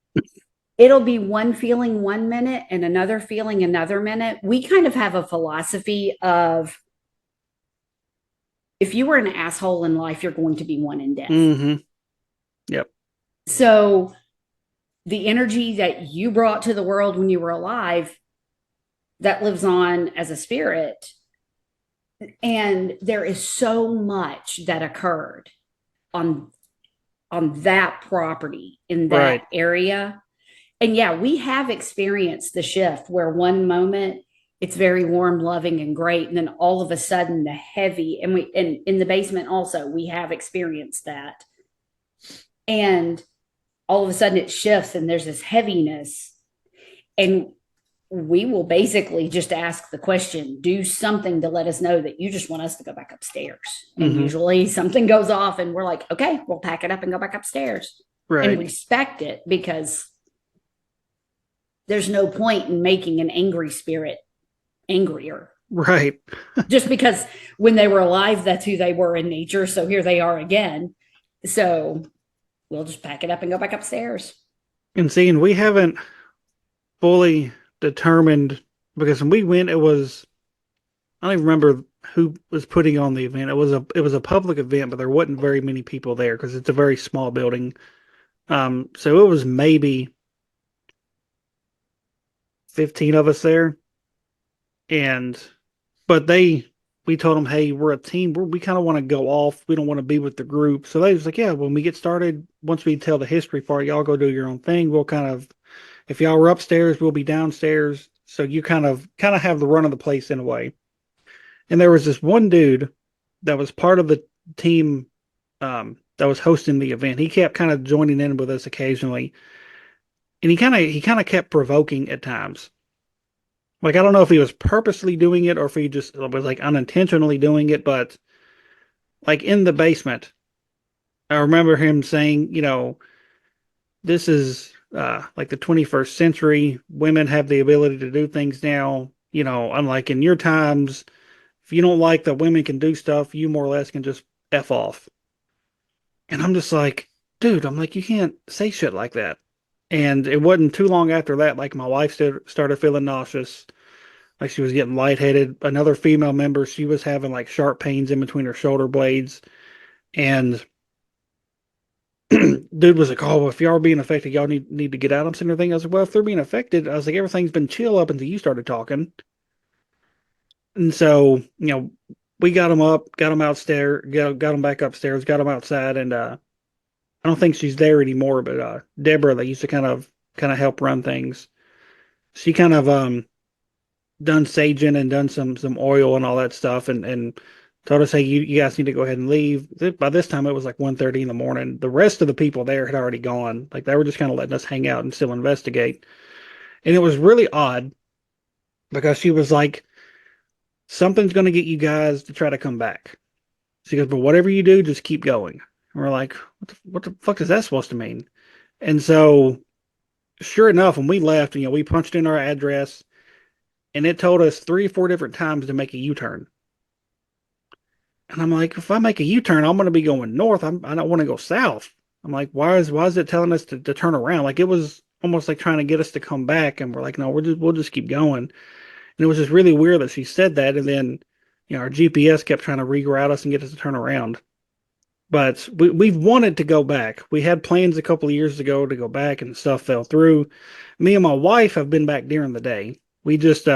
it'll be one feeling 1 minute and another feeling another minute. We kind of have a philosophy of if you were an asshole in life, you're going to be one in death. Mm-hmm. Yep. So the energy that you brought to the world when you were alive, that lives on as a spirit. And there is so much that occurred on that property in that area. And yeah, we have experienced the shift where one moment it's very warm, loving, and great. And then all of a sudden the heavy, and in the basement also, we have experienced that. And all of a sudden it shifts and there's this heaviness. And we will basically just ask the question, do something to let us know that you just want us to go back upstairs. And usually something goes off and we're like, okay, we'll pack it up and go back upstairs. And respect it, because there's no point in making an angry spirit angrier. Right. Just because when they were alive, that's who they were in nature. So here they are again. So we'll just pack it up and go back upstairs. And seeing, we haven't fully determined, because when we went, it was, I don't even remember who was putting on the event. It was a public event, but there wasn't very many people there because it's a very small building. So it was maybe 15 of us there. But we told them, hey, we're a team. We kind of want to go off. We don't want to be with the group. So they was like, yeah, when we get started, once we tell the history part, y'all go do your own thing. We'll kind of, if y'all were upstairs, we'll be downstairs. So you kind of have the run of the place in a way. And there was this one dude that was part of the team that was hosting the event. He kept kind of joining in with us occasionally. And he kind of kept provoking at times. Like, I don't know if he was purposely doing it or if he just was like unintentionally doing it, but like in the basement, I remember him saying, this is like the 21st century. Women have the ability to do things now, unlike in your times. If you don't like that women can do stuff, you more or less can just F off. And I'm just like, dude, you can't say shit like that. And it wasn't too long after that, like my wife started feeling nauseous. Like she was getting lightheaded. Another female member, she was having like sharp pains in between her shoulder blades. And dude was like, oh, well, if y'all are being affected, y'all need to get out. I'm sitting there thinking, I was like, well, if they're being affected, I was like, everything's been chill up until you started talking. And so, we got them up, got them outstairs, got them back upstairs, got them outside. And I don't think she's there anymore, but Deborah, that used to kind of help run things. she kind of done saging and done some oil and all that stuff, and told us, hey, you guys need to go ahead and leave. By this time, it was like 1:30 in the morning. The rest of the people there had already gone. Like they were just kind of letting us hang out and still investigate. And it was really odd because she was like, something's going to get you guys to try to come back. She goes, but whatever you do, just keep going. And we're like, what the fuck is that supposed to mean? And so, sure enough, when we left, we punched in our address, and it told us 3 or 4 different times to make a U-turn. And I'm like, if I make a U-turn, I'm going to be going north. I don't want to go south. I'm like, why is it telling us to turn around? Like it was almost like trying to get us to come back. And we're like, no, we'll just keep going. And it was just really weird that she said that. And then, our GPS kept trying to reroute us and get us to turn around. But we've wanted to go back. We had plans a couple of years ago to go back, and stuff fell through. Me and my wife have been back during the day. We just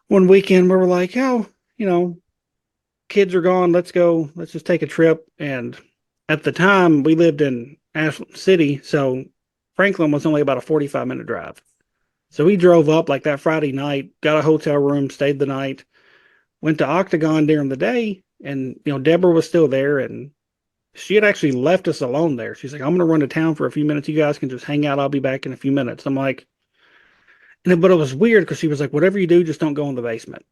one weekend we were like, oh, kids are gone. Let's go. Let's just take a trip. And at the time, we lived in Ashland City, so Franklin was only about a 45-minute drive. So we drove up like that Friday night, got a hotel room, stayed the night, went to Octagon during the day, and Deborah was still there, and she had actually left us alone there. She's like, I'm going to run to town for a few minutes. You guys can just hang out. I'll be back in a few minutes. I'm like, but it was weird because she was like, whatever you do, just don't go in the basement.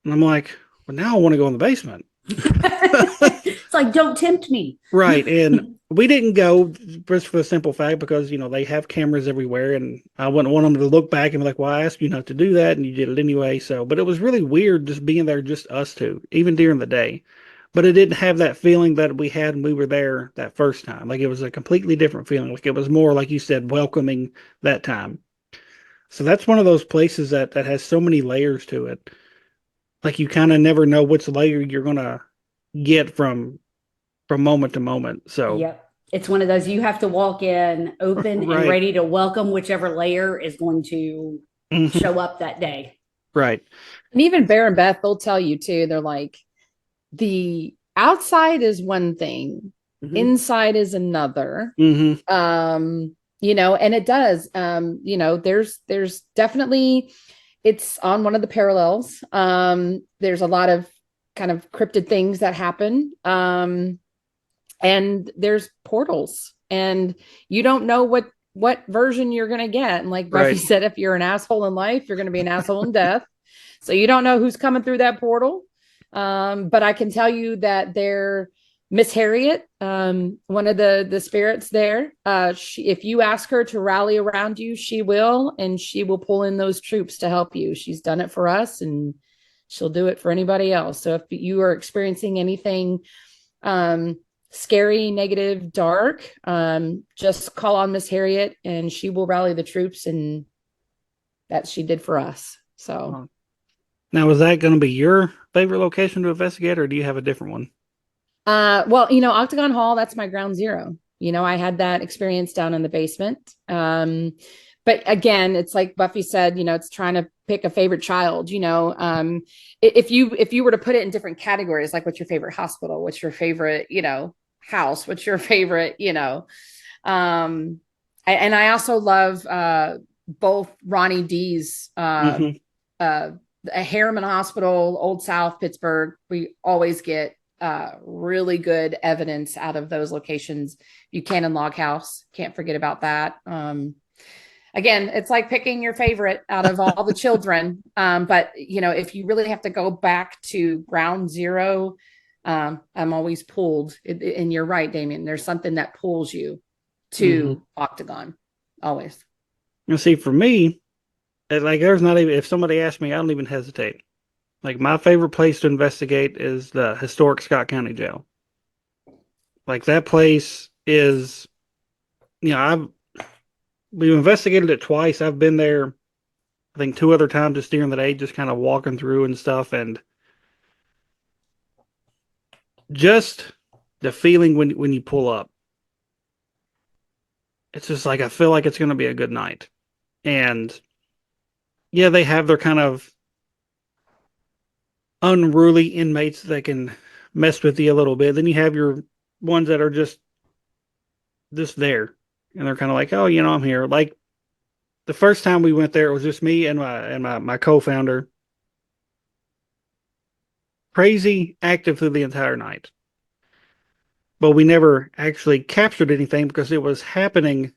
And I'm like, well, now I want to go in the basement. It's like, don't tempt me. Right. And we didn't go just for the simple fact because, they have cameras everywhere, and I wouldn't want them to look back and be like, well, I asked you not to do that and you did it anyway. So, but it was really weird just being there, just us two, even during the day. But it didn't have that feeling that we had when we were there that first time. Like it was a completely different feeling. Like it was more, like you said, welcoming that time. So that's one of those places that has so many layers to it. Like you kind of never know which layer you're gonna get from moment to moment. So Yep. It's one of those you have to walk in open right. and ready to welcome whichever layer is going to show up that day. Right. And even Bear and Beth, they'll tell you too. They're like, the outside is one thing, inside is another. And it does. There's definitely, it's on one of the parallels. There's a lot of kind of cryptid things that happen. And there's portals, and you don't know what version you're going to get. And like Buffy said, if you're an asshole in life, you're going to be an asshole in death. So you don't know who's coming through that portal. But I can tell you that they're Miss Harriet, one of the spirits there. If you ask her to rally around you, she will, and she will pull in those troops to help you. She's done it for us, and she'll do it for anybody else. So if you are experiencing anything scary, negative, dark, just call on Miss Harriet, and she will rally the troops, and that she did for us. So now, is that going to be your favorite location to investigate, or do you have a different one? Well, Octagon Hall, that's my ground zero. I had that experience down in the basement. But again, it's like Buffy said, it's trying to pick a favorite child. If you were to put it in different categories, like what's your favorite hospital, what's your favorite, house, what's your favorite, and I also love both Ronnie D's Harriman Hospital, Old South, Pittsburgh. We always get really good evidence out of those locations. Buchanan Log House, can't forget about that. Again, it's like picking your favorite out of all the children. But if you really have to go back to ground zero, I'm always pulled. And you're right, Damien. There's something that pulls you to Octagon, always. You see, for me, like there's not even, if somebody asks me, I don't even hesitate. Like my favorite place to investigate is the historic Scott County Jail. Like that place is, we've investigated it twice. I've been there, I think 2 other times just during the day, just kind of walking through and stuff, and just the feeling when you pull up, it's just like I feel like it's going to be a good night. And yeah, they have their kind of unruly inmates that can mess with you a little bit. Then you have your ones that are just there, and they're kind of like, oh, I'm here. Like the first time we went there, it was just me and my co-founder. Crazy active through the entire night. But we never actually captured anything because it was happening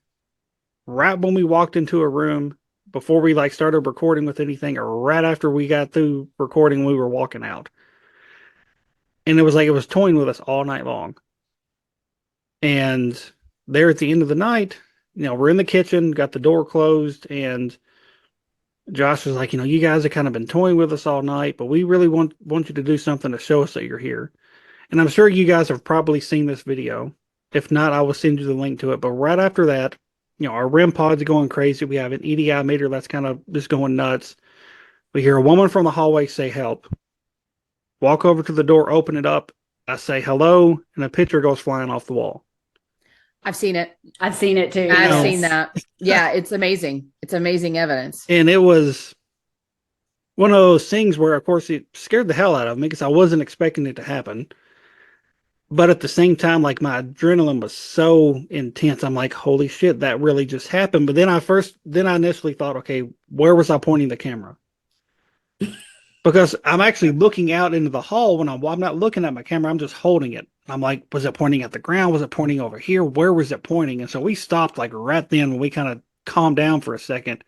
right when we walked into a room before we like started recording with anything, or right after we got through recording, we were walking out. And it was like it was toying with us all night long. And there at the end of the night, we're in the kitchen, got the door closed, and Josh was like, you guys have kind of been toying with us all night, but we really want you to do something to show us that you're here. And I'm sure you guys have probably seen this video. If not, I will send you the link to it. But right after that, our REM pod's going crazy. We have an EDI meter that's kind of just going nuts. We hear a woman from the hallway say help. Walk over to the door, open it up. I say hello, and a picture goes flying off the wall. I've seen it. I've seen it too. I've seen that. Yeah, it's amazing. It's amazing evidence. And it was one of those things where, of course, it scared the hell out of me because I wasn't expecting it to happen. But at the same time, like my adrenaline was so intense. I'm like, holy shit, that really just happened. But then I initially thought, okay, where was I pointing the camera? Because I'm actually looking out into the hall when I'm not looking at my camera. I'm just holding it. I'm like, was it pointing at the ground? Was it pointing over here? Where was it pointing? And so we stopped like right then when we kind of calmed down for a second,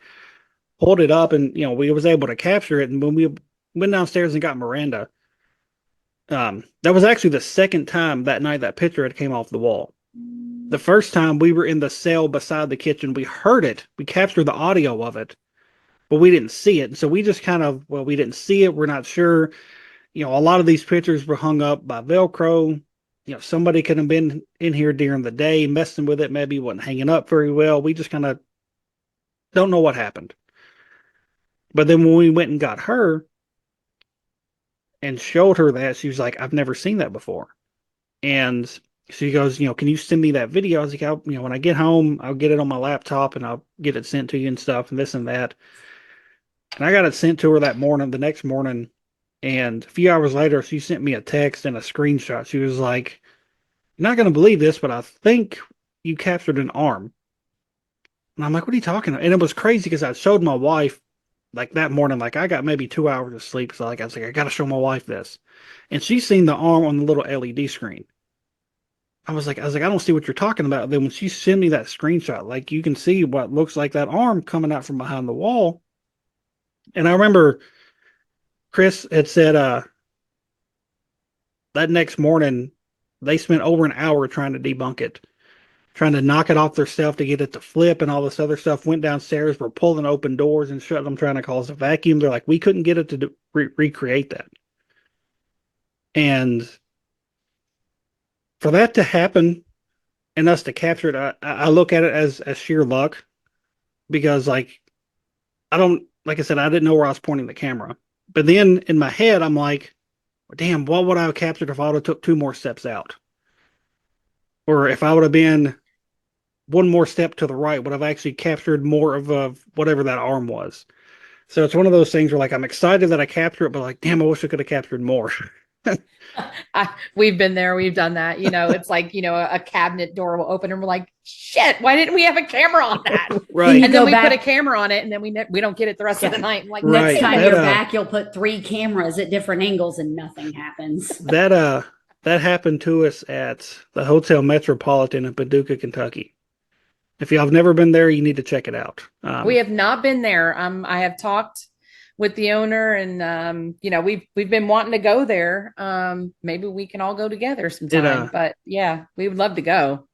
pulled it up, and we was able to capture it. And when we went downstairs and got Miranda, that was actually the second time that night that picture had came off the wall. The first time we were in the cell beside the kitchen, we heard it. We captured the audio of it, but we didn't see it. And so we just we didn't see it. We're not sure. A lot of these pictures were hung up by Velcro. Somebody could have been in here during the day messing with it. Maybe wasn't hanging up very well. We just kind of don't know what happened. But then when we went and got her and showed her that, she was like, I've never seen that before. And she goes, can you send me that video? I was like, when I get home, I'll get it on my laptop and I'll get it sent to you and stuff and this and that. And I got it sent to her the next morning. And a few hours later, she sent me a text and a screenshot. She was like, you're not going to believe this, but I think you captured an arm. And I'm like, what are you talking about? And it was crazy because I showed my wife like that morning, like I got maybe 2 hours of sleep. So I was like, I got to show my wife this. And she's seen the arm on the little LED screen. I was like, I don't see what you're talking about. Then when she sent me that screenshot, like you can see what looks like that arm coming out from behind the wall. And I remember Chris had said, that next morning, they spent over an hour trying to debunk it, trying to knock it off their self to get it to flip and all this other stuff. Went downstairs, were pulling open doors and shutting them, trying to cause a vacuum. They're like, we couldn't get it to recreate that. And for that to happen and us to capture it, I look at it as sheer luck because, like I said, I didn't know where I was pointing the camera. But then in my head, I'm like, damn, what would I have captured if I would have took 2 more steps out? Or if I would have been 1 more step to the right, would have actually captured more of whatever that arm was. So it's one of those things where like I'm excited that I captured it, but like, damn, I wish I could have captured more. We've been there. We've done that. It's like, a cabinet door will open and we're like, shit, why didn't we have a camera on that? Right. And then we put a camera on it and then we don't get it the rest of the night. I'm like, next time you're back, you'll put 3 cameras at different angles and nothing happens. That happened to us at the Hotel Metropolitan in Paducah, Kentucky. If y'all have never been there, you need to check it out. We have not been there. I have talked with the owner and we've been wanting to go there. Maybe we can all go together sometime. But yeah, we would love to go.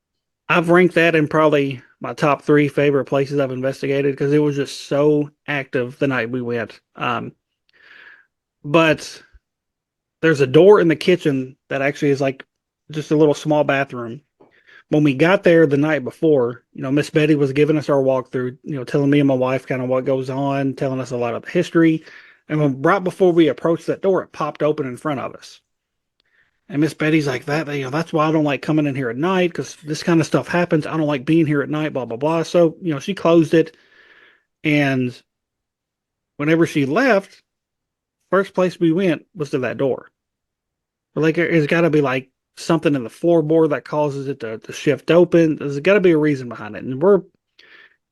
I've ranked that in probably my top 3 favorite places I've investigated because it was just so active the night we went. But there's a door in the kitchen that actually is like just a little small bathroom. When we got there the night before, Miss Betty was giving us our walkthrough, telling me and my wife kind of what goes on, telling us a lot of the history. And right before we approached that door, it popped open in front of us. And Miss Betty's like, that's why I don't like coming in here at night because this kind of stuff happens. I don't like being here at night, blah, blah, blah. So, she closed it. And whenever she left, first place we went was to that door. We're like, it's got to be like something in the floorboard that causes it to shift open. There's got to be a reason behind it. And we're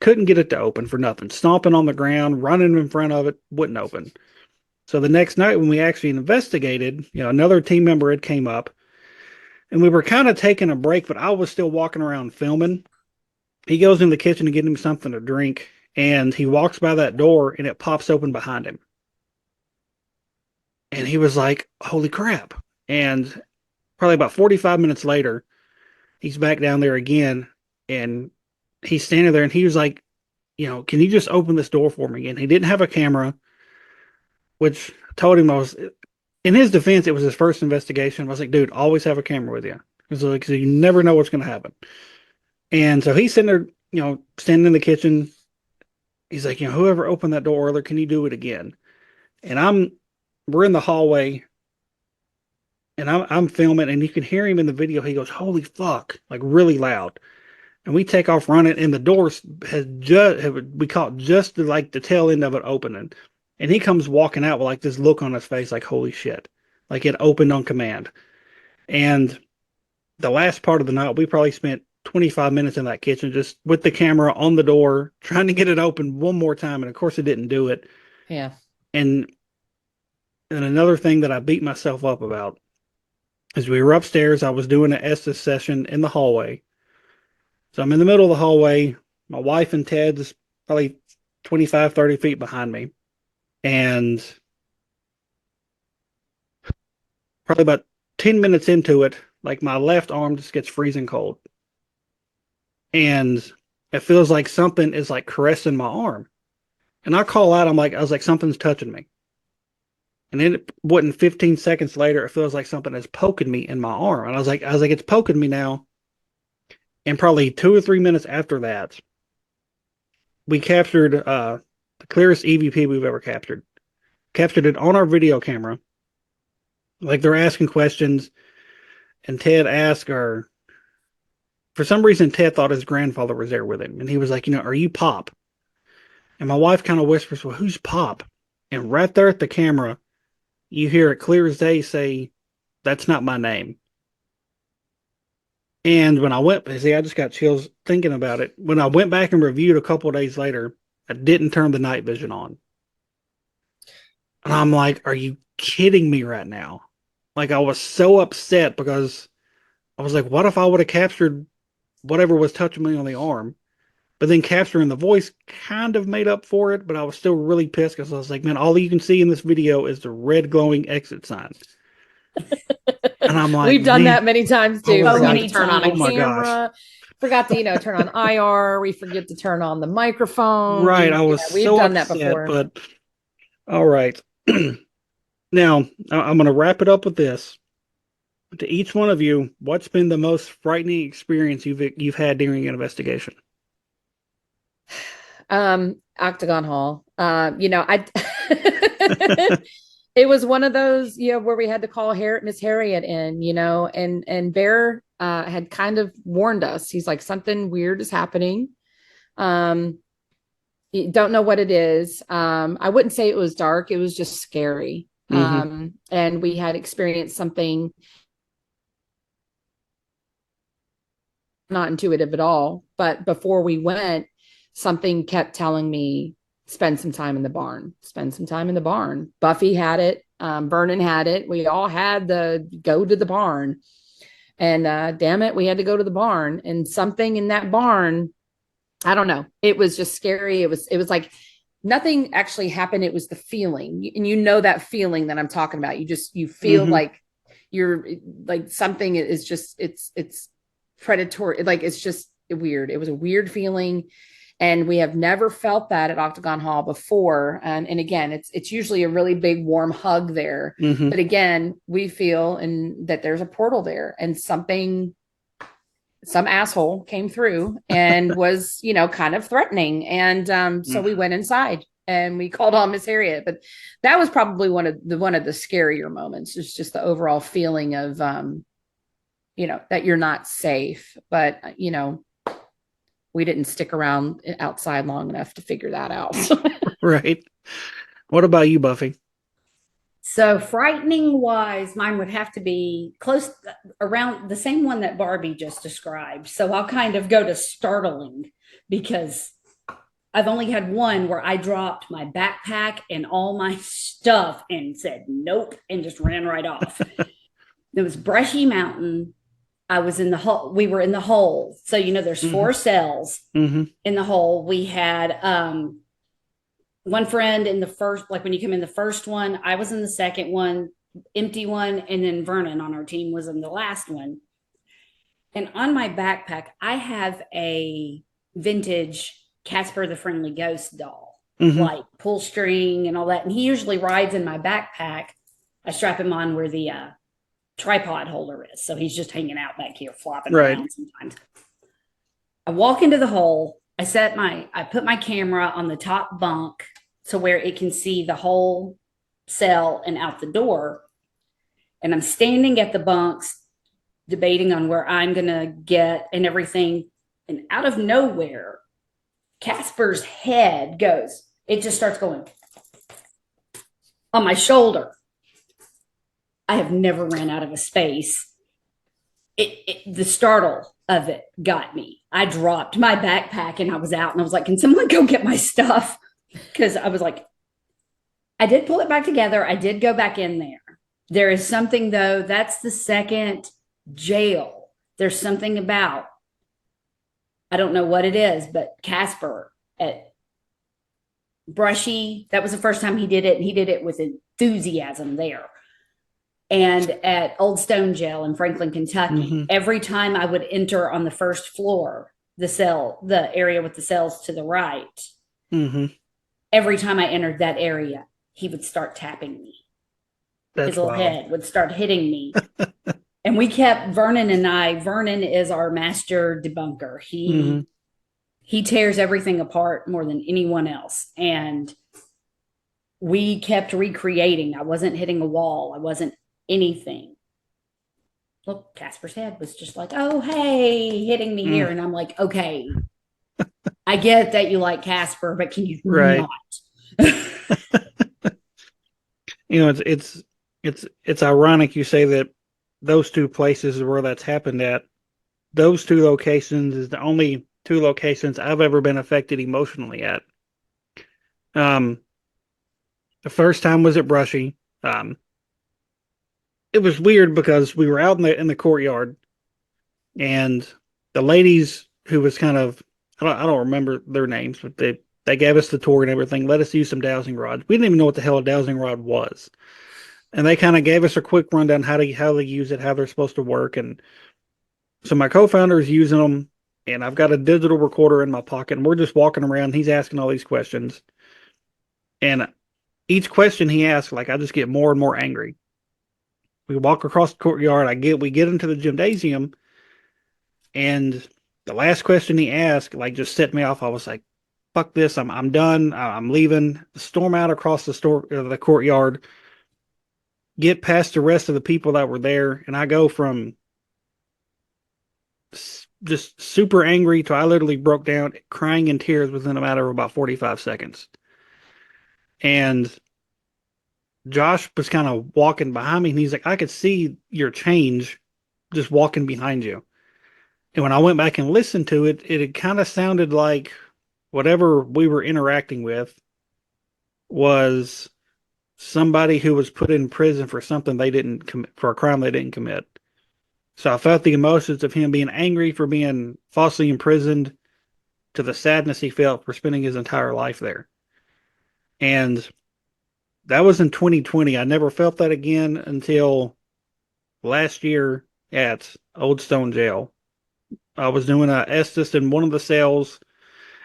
couldn't get it to open for nothing. Stomping on the ground, running in front of it, wouldn't open. So the next night when we actually investigated, another team member had came up and we were kind of taking a break, but I was still walking around filming. He goes in the kitchen to get him something to drink, and he walks by that door and it pops open behind him. And he was like, holy crap. And probably about 45 minutes later, he's back down there again, and he's standing there and he was like, can you just open this door for me? And he didn't have a camera, which I told him in his defense, it was his first investigation. I was like, dude, always have a camera with you. Because you never know what's going to happen. And so he's sitting there, standing in the kitchen. He's like, whoever opened that door earlier, can you do it again? And we're in the hallway and I'm filming, and you can hear him in the video. He goes, holy fuck, like really loud. And we take off running, and the door we caught just like the tail end of it opening. And he comes walking out with like this look on his face, like, holy shit, like it opened on command. And the last part of the night, we probably spent 25 minutes in that kitchen just with the camera on the door, trying to get it open one more time. And of course, it didn't do it. Yeah. And another thing that I beat myself up about is we were upstairs. I was doing an Estes session in the hallway. So I'm in the middle of the hallway. My wife and Ted's probably 25, 30 feet behind me. And probably about 10 minutes into it, like my left arm just gets freezing cold. And it feels like something is like caressing my arm. And I call out, I was like, something's touching me. And then it wasn't 15 seconds later, it feels like something is poking me in my arm. And I was like, it's poking me now. And probably 2 or 3 minutes after that, we captured the clearest EVP we've ever captured. Captured it on our video camera. Like they're asking questions, and Ted asked for some reason, Ted thought his grandfather was there with him. And he was like, are you Pop? And my wife kind of whispers, well, who's Pop? And right there at the camera, you hear it clear as day say, that's not my name. And when I just got chills thinking about it. When I went back and reviewed a couple of days later, I didn't turn the night vision on. And I'm like, are you kidding me right now? Like, I was so upset because I was like, what if I would have captured whatever was touching me on the arm? But then capturing the voice kind of made up for it, but I was still really pissed because I was like, man, all you can see in this video is the red glowing exit sign. And I'm like, we've done that many times too. Oh, Forgot many to turn on a times. Oh my camera. gosh. Forgot to, turn on IR. We forget to turn on the microphone. Right. I was we've so done upset, that before. but all right. Now, I'm going to wrap it up with this. To each one of you, what's been the most frightening experience you've had during an investigation? Octagon Hall. I it was one of those, where we had to call Miss Harriet in, and Bear had kind of warned us. He's like, something weird is happening. You don't know what it is. I wouldn't say it was dark. It was just scary. Mm-hmm. And we had experienced something not intuitive at all. But before we went, something kept telling me, spend some time in the barn, spend some time in the barn. Buffy had it. Vernon had it. We all had go to the barn. And damn it, we had to go to the barn. And something in that barn, I don't know. It was just scary. It was like nothing actually happened. It was the feeling. And that feeling that I'm talking about. You feel Mm-hmm. like you're like something is just, it's predatory. Like, it's just weird. It was a weird feeling. And we have never felt that at Octagon Hall before. And again, it's usually a really big warm hug there. Mm-hmm. But again, we feel that there's a portal there, and some asshole came through and was, kind of threatening. And so we went inside and we called on Miss Harriet. But that was probably one of the scarier moments. It's just the overall feeling of that you're not safe. But we didn't stick around outside long enough to figure that out. Right. What about you, Buffy? So frightening wise, mine would have to be close around the same one that Barbie just described. So I'll kind of go to startling because I've only had one where I dropped my backpack and all my stuff and said nope and just ran right off. There was Brushy Mountain. I was in the hole. We were in the hole. So, there's four cells in the hole. We had one friend in the first, like when you come in the first one, I was in the second one, empty one, and then Vernon on our team was in the last one. And on my backpack, I have a vintage Casper the Friendly Ghost doll, like pull string and all that. And he usually rides in my backpack. I strap him on where the tripod holder is. So he's just hanging out back here, flopping around sometimes. I walk into the hole. I put my camera on the top bunk to where it can see the whole cell and out the door. And I'm standing at the bunks debating on where I'm going to get and everything. And out of nowhere, Casper's head goes, it just starts going on my shoulder. I have never ran out of a space. The startle of it got me. I dropped my backpack and I was out and I was like, can someone go get my stuff? Because I was like, I did pull it back together. I did go back in there. There is something though, that's the second jail. There's something about, I don't know what it is, but Casper at Brushy, that was the first time he did it. And he did it with enthusiasm there. And at Old Stone Jail in Franklin, Kentucky, every time I would enter on the first floor, the area with the cells to the right, every time I entered that area, he would start tapping me. His little head would start hitting me. And we kept Vernon is our master debunker. He tears everything apart more than anyone else. And we kept recreating. I wasn't hitting a wall. I wasn't anything. Look, Casper's head was just like, oh, hey, hitting me here. And I'm like, okay, I get that you like Casper, but can you not? It's ironic you say that those two places where that's happened at. Those two locations is the only two locations I've ever been affected emotionally at. The first time was at Brushy. It was weird because we were out in the courtyard, and the ladies who was kind of, I don't remember their names, but they gave us the tour and everything, let us use some dowsing rods. We didn't even know what the hell a dowsing rod was. And they kind of gave us a quick rundown how they use it, how they're supposed to work. And so my co-founder is using them, and I've got a digital recorder in my pocket, and we're just walking around. He's asking all these questions. And each question he asks, like, I just get more and more angry. We walk across the courtyard. We get into the gymnasium, and the last question he asked, like, just set me off. I was like, fuck this. I'm done. I'm leaving. Storm out across the courtyard. Get past the rest of the people that were there, and I go from just super angry to I literally broke down crying in tears within a matter of about 45 seconds. And Josh was kind of walking behind me, and he's like, I could see your change just walking behind you. And when I went back and listened to it, it kind of sounded like whatever we were interacting with was somebody who was put in prison for something they didn't commit, for a crime they didn't commit. So I felt the emotions of him being angry for being falsely imprisoned to the sadness he felt for spending his entire life there. And that was in 2020. I never felt that again until last year at Old Stone Jail. I was doing a Estes in one of the cells,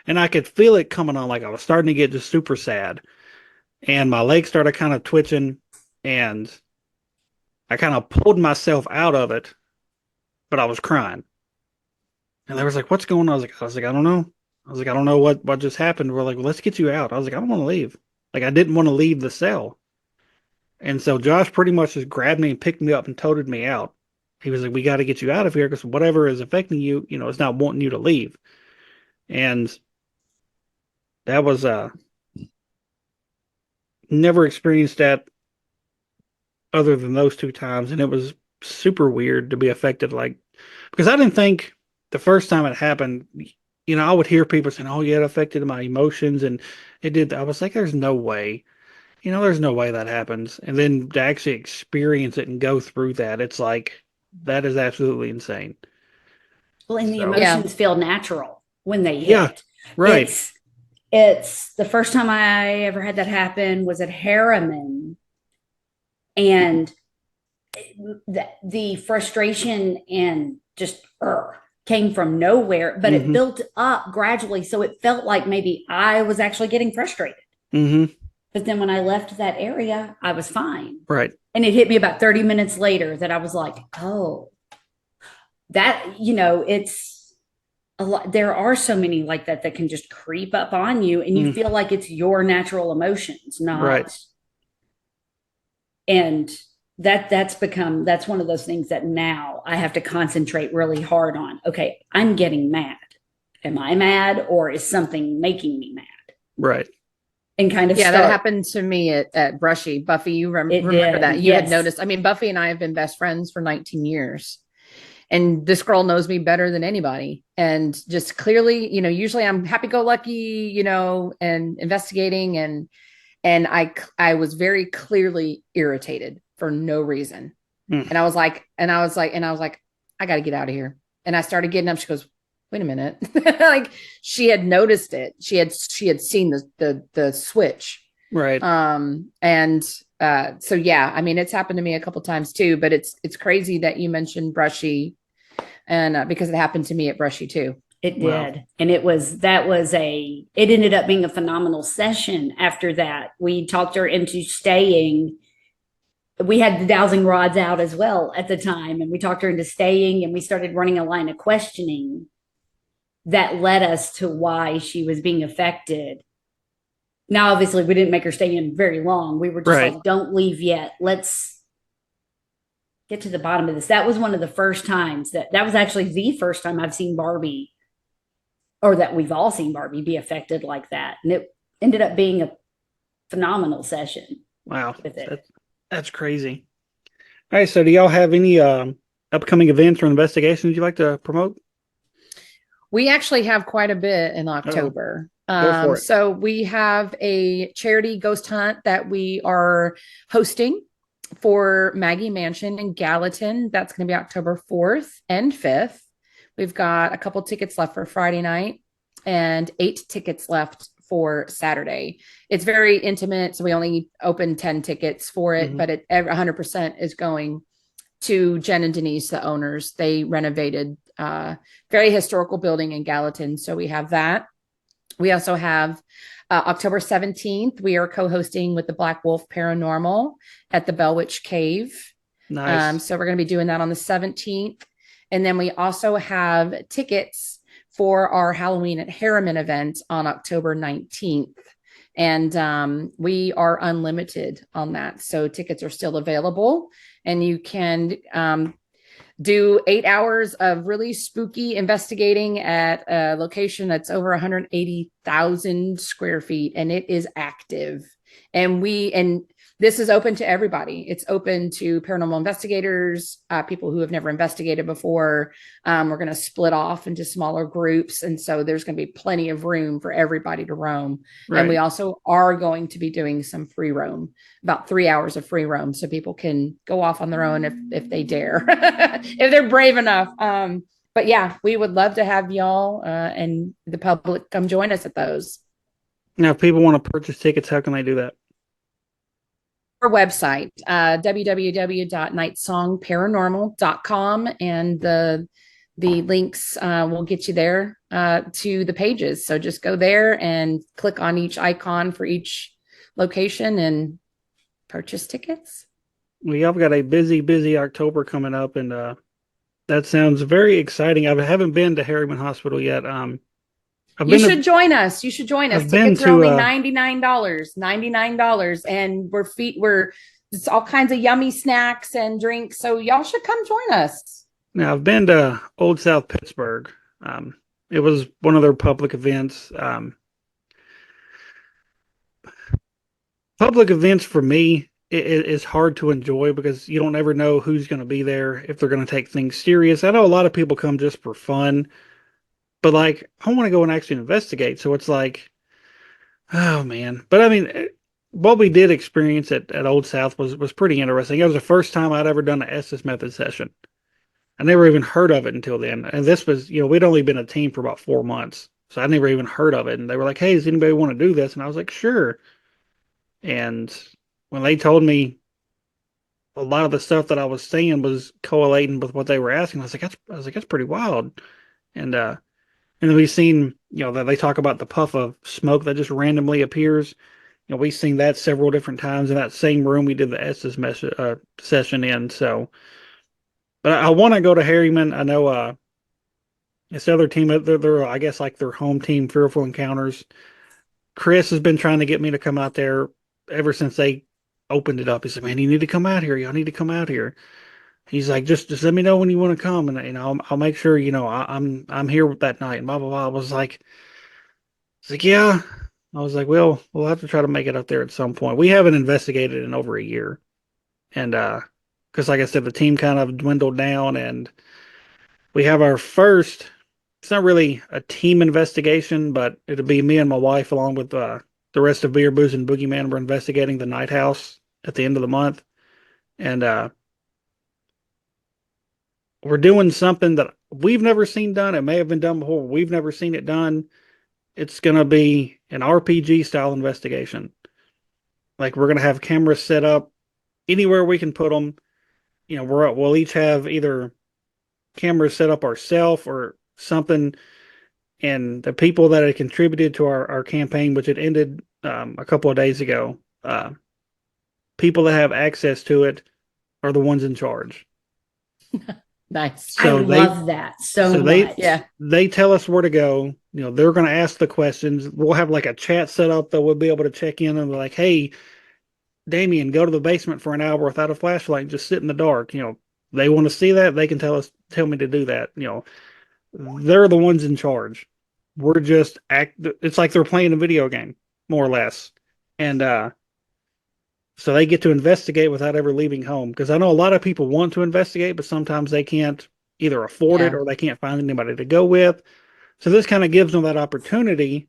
and I could feel it coming on. Like I was starting to get just super sad. And my legs started kind of twitching, and I kind of pulled myself out of it, but I was crying. And they was like, what's going on? I was like, I don't know. I was like, I don't know what just happened. We're like, well, let's get you out. I was like, I don't want to leave. Like, I didn't want to leave the cell. And so Josh pretty much just grabbed me and picked me up and toted me out. He was like, we got to get you out of here because whatever is affecting you, it's not wanting you to leave. And that was, never experienced that other than those two times. And it was super weird to be affected because I didn't think the first time it happened, I would hear people saying, "Oh, yeah, it affected my emotions," and it did. I was like, "There's no way." There's no way that happens. And then to actually experience it and go through that, it's like that is absolutely insane. Well, and the So, Yeah. emotions feel natural when they yeah, hit. right. It's the first time I ever had that happen was at Harriman, and the frustration and just came from nowhere, but it Mm-hmm. built up gradually. So it felt like maybe I was actually getting frustrated. Mm-hmm. But then when I left that area, I was fine. Right. And it hit me about 30 minutes later that I was like, oh, it's a lot. There are so many like that can just creep up on you, and you Mm, feel like it's your natural emotions, right. not. And that's one of those things that now I have to concentrate really hard on. Okay, I'm getting mad. Am I mad, or is something making me mad? Right. And kind of Yeah, that start. happened to me at Brushy. Buffy, you It remember did. that? You had Yes. noticed. I mean, Buffy and I have been best friends for 19 years. And this girl knows me better than anybody. And just clearly, usually I'm happy go lucky, and investigating. And I was very clearly irritated for no reason. Mm, And I was like, I got to get out of here. And I started getting up. She goes, wait a minute. Like she had noticed it. She had seen the switch. right. And so yeah, I mean, it's happened to me a couple times too, but it's crazy that you mentioned Brushy, and because it happened to me at Brushy too. It Wow. did. And it ended up being a phenomenal session after that. We talked her into staying. We had the dowsing rods out as well at the time, and we talked her into staying, and we started running a line of questioning that led us to why she was being affected. Now, obviously, we didn't make her stay in very long. We were just Right. like, don't leave yet. Let's get to the bottom of this. That was one of the first times that was actually the first time I've seen Barbie, or that we've all seen Barbie be affected like that. And it ended up being a phenomenal session Wow. with it. That's crazy. All right. So, do y'all have any upcoming events or investigations you'd like to promote? We actually have quite a bit in Oh, October. go for it. So we have a charity ghost hunt that we are hosting for Maggie Mansion in Gallatin. That's going to be October 4th and 5th. We've got a couple tickets left for Friday night and 8 tickets left for Saturday. It's very intimate, so we only open 10 tickets for it, Mhm. but 100% is going to Jen and Denise, the owners. They renovated very historical building in Gallatin, so we have that. We also have October 17th. We are co-hosting with the Black Wolf Paranormal at the Bell Witch Cave. Nice. So we're going to be doing that on the 17th. And then we also have tickets for our Halloween at Harriman event on October 19th. And we are unlimited on that. So tickets are still available, and you can do 8 hours of really spooky investigating at a location that's over 180,000 square feet, and it is active. And this is open to everybody. It's open to paranormal investigators, people who have never investigated before. We're going to split off into smaller groups, and so there's going to be plenty of room for everybody to roam. Right. And we also are going to be doing some free roam, about 3 hours of free roam, so people can go off on their own if they dare, if they're brave enough. But yeah, we would love to have y'all and the public come join us at those. Now, if people want to purchase tickets, how can they do that? Our website, www.nightsongparanormal.com, and the links will get you there to the pages. So just go there and click on each icon for each location and purchase tickets. We have got a busy October coming up, and that sounds very exciting. I haven't been to Harriman Hospital yet. You should join us. You should join us. I've been Tickets are to only $99, and it's all kinds of yummy snacks and drinks. So y'all should come join us. now I've been to Old South Pittsburgh. It was one of their public events. Public events for me is hard to enjoy because you don't ever know who's going to be there, if they're going to take things serious. I know a lot of people come just for fun, but like I want to go and actually investigate. So it's like, oh man. But I mean, what we did experience at Old South was pretty interesting. It was the first time I'd ever done an Estes method session. I never even heard of it until then. And this was, we'd only been a team for about 4 months. So I never even heard of it. And they were like, hey, does anybody want to do this? And I was like, sure. And when they told me a lot of the stuff that I was seeing was correlating with what they were asking, I was like, that's pretty wild. And and then we've seen, that they talk about the puff of smoke that just randomly appears. We've seen that several different times in that same room we did the Estes session in. So, but I want to go to Harriman. I know this other team, they're I guess like their home team, Fearful Encounters. Chris has been trying to get me to come out there ever since they opened it up. He said, "Man, you need to come out here. Y'all need to come out here." He's like, just let me know when you want to come, and I'll make sure I'm here that night. And blah blah blah. I was like, yeah. I was like, well, we'll have to try to make it up there at some point. We haven't investigated in over a year, and because like I said, the team kind of dwindled down, and we have our first. It's not really a team investigation, but it'll be me and my wife along with the rest of Beer, Booze, and Boogeyman. We're investigating the Night House at the end of the month, and we're doing something that we've never seen done. It may have been done before. We've never seen it done. It's going to be an RPG style investigation. Like we're going to have cameras set up anywhere we can put them. We'll each have either cameras set up ourselves or something. And the people that had contributed to our campaign, which had ended a couple of days ago, people that have access to it are the ones in charge. Nice. So I love that so much. They tell us where to go. They're going to ask the questions. We'll have like a chat set up that we'll be able to check in and be like, hey, Damien, go to the basement for an hour without a flashlight and just sit in the dark. They want to see that. They can tell me to do that. They're the ones in charge. We're just it's like they're playing a video game, more or less. And so they get to investigate without ever leaving home. Because I know a lot of people want to investigate, but sometimes they can't either afford it or they can't find anybody to go with. So this kind of gives them that opportunity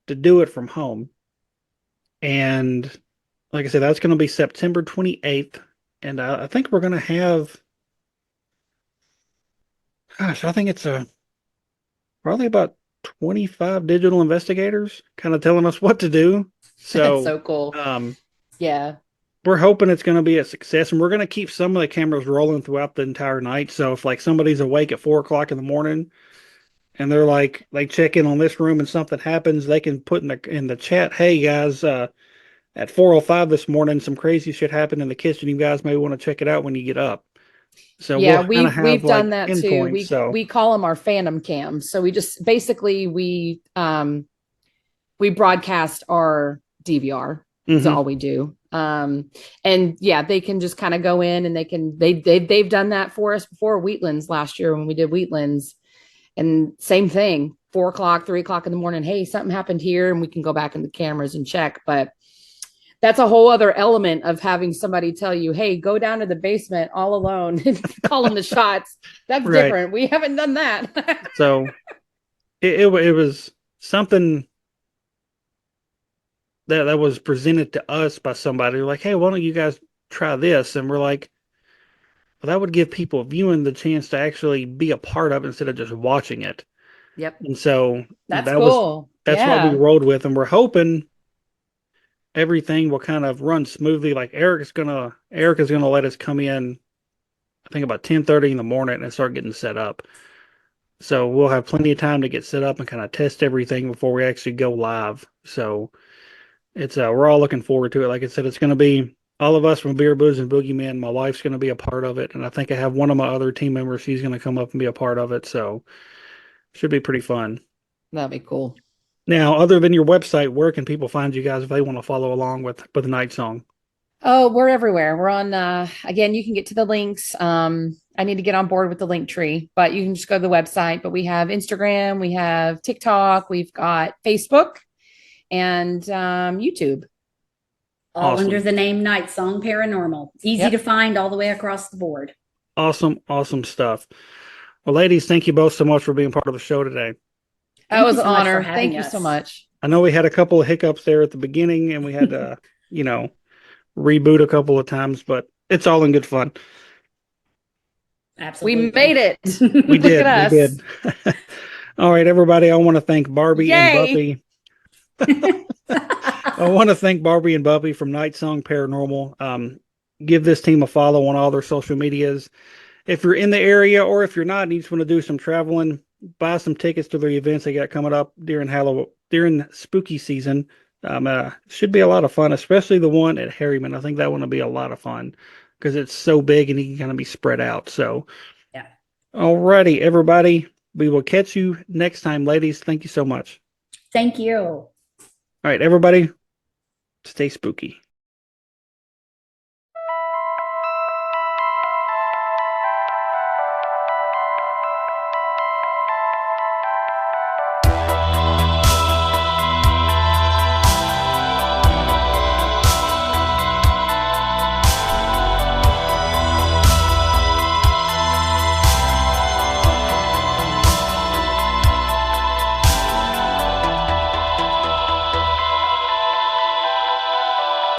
to do it from home. And like I said, that's going to be September 28th. And I think we're going to have, gosh, I think it's probably about 25 digital investigators kind of telling us what to do. So that's so cool. Yeah. We're hoping it's going to be a success, and we're going to keep some of the cameras rolling throughout the entire night. So if like somebody's awake at 4 o'clock in the morning and they're like, they check in on this room and something happens, they can put in the chat, hey guys, at 4:05 this morning, some crazy shit happened in the kitchen. You guys may want to check it out when you get up. So yeah, we've done that too. We call them our phantom cams. So we just basically we broadcast our DVR. That's all we do. And yeah, they can just kind of go in and they've done that for us before. Wheatlands last year when we did Wheatlands, and same thing, 4 o'clock, 3 o'clock in the morning. Hey, something happened here, and we can go back in the cameras and check. But that's a whole other element of having somebody tell you, hey, go down to the basement all alone and call them the shots. That's right. Different. We haven't done that. So it was something that was presented to us by somebody like, hey, why don't you guys try this? And we're like, well, that would give people viewing the chance to actually be a part of it instead of just watching it. Yep. And so that's cool. That's what we rolled with. And we're hoping everything will kind of run smoothly. Like Eric is gonna let us come in, I think about 10:30 in the morning and start getting set up. So we'll have plenty of time to get set up and kind of test everything before we actually go live. So it's we're all looking forward to it. Like I said, it's going to be all of us from Beer, Booze, and Boogeyman. My wife's going to be a part of it, and I think I have one of my other team members. She's going to come up and be a part of it. So should be pretty fun. That'd be cool. Now, other than your website, where can people find you guys if they want to follow along with Nightsong? Oh, we're everywhere. We're on, again, you can get to the links. I need to get on board with the link tree, but you can just go to the website. But we have Instagram, we have TikTok, we've got Facebook and YouTube. All under the name Nightsong Paranormal. Easy to find all the way across the board. Awesome stuff. Well, ladies, thank you both so much for being part of the show today. That was you an so much for honor. having Thank you so us. much. I know we had a couple of hiccups there at the beginning and we had to, you know, reboot a couple of times, but it's all in good fun. Absolutely. We made it. We Look did. at We us. did. All right, everybody. I want to thank Barbie and Yay. Buffy. I want to thank Barbie and Buffy from Nightsong Paranormal. Give this team a follow on all their social medias. If you're in the area or if you're not and you just want to do some traveling, buy some tickets to the events they got coming up during spooky season. Should be a lot of fun, especially the one at Harriman. I think that one will be a lot of fun because it's so big and you can kind of be spread out. So, Yeah. alrighty, everybody. We will catch you next time, ladies. Thank you so much. Thank you. All right, everybody, stay spooky.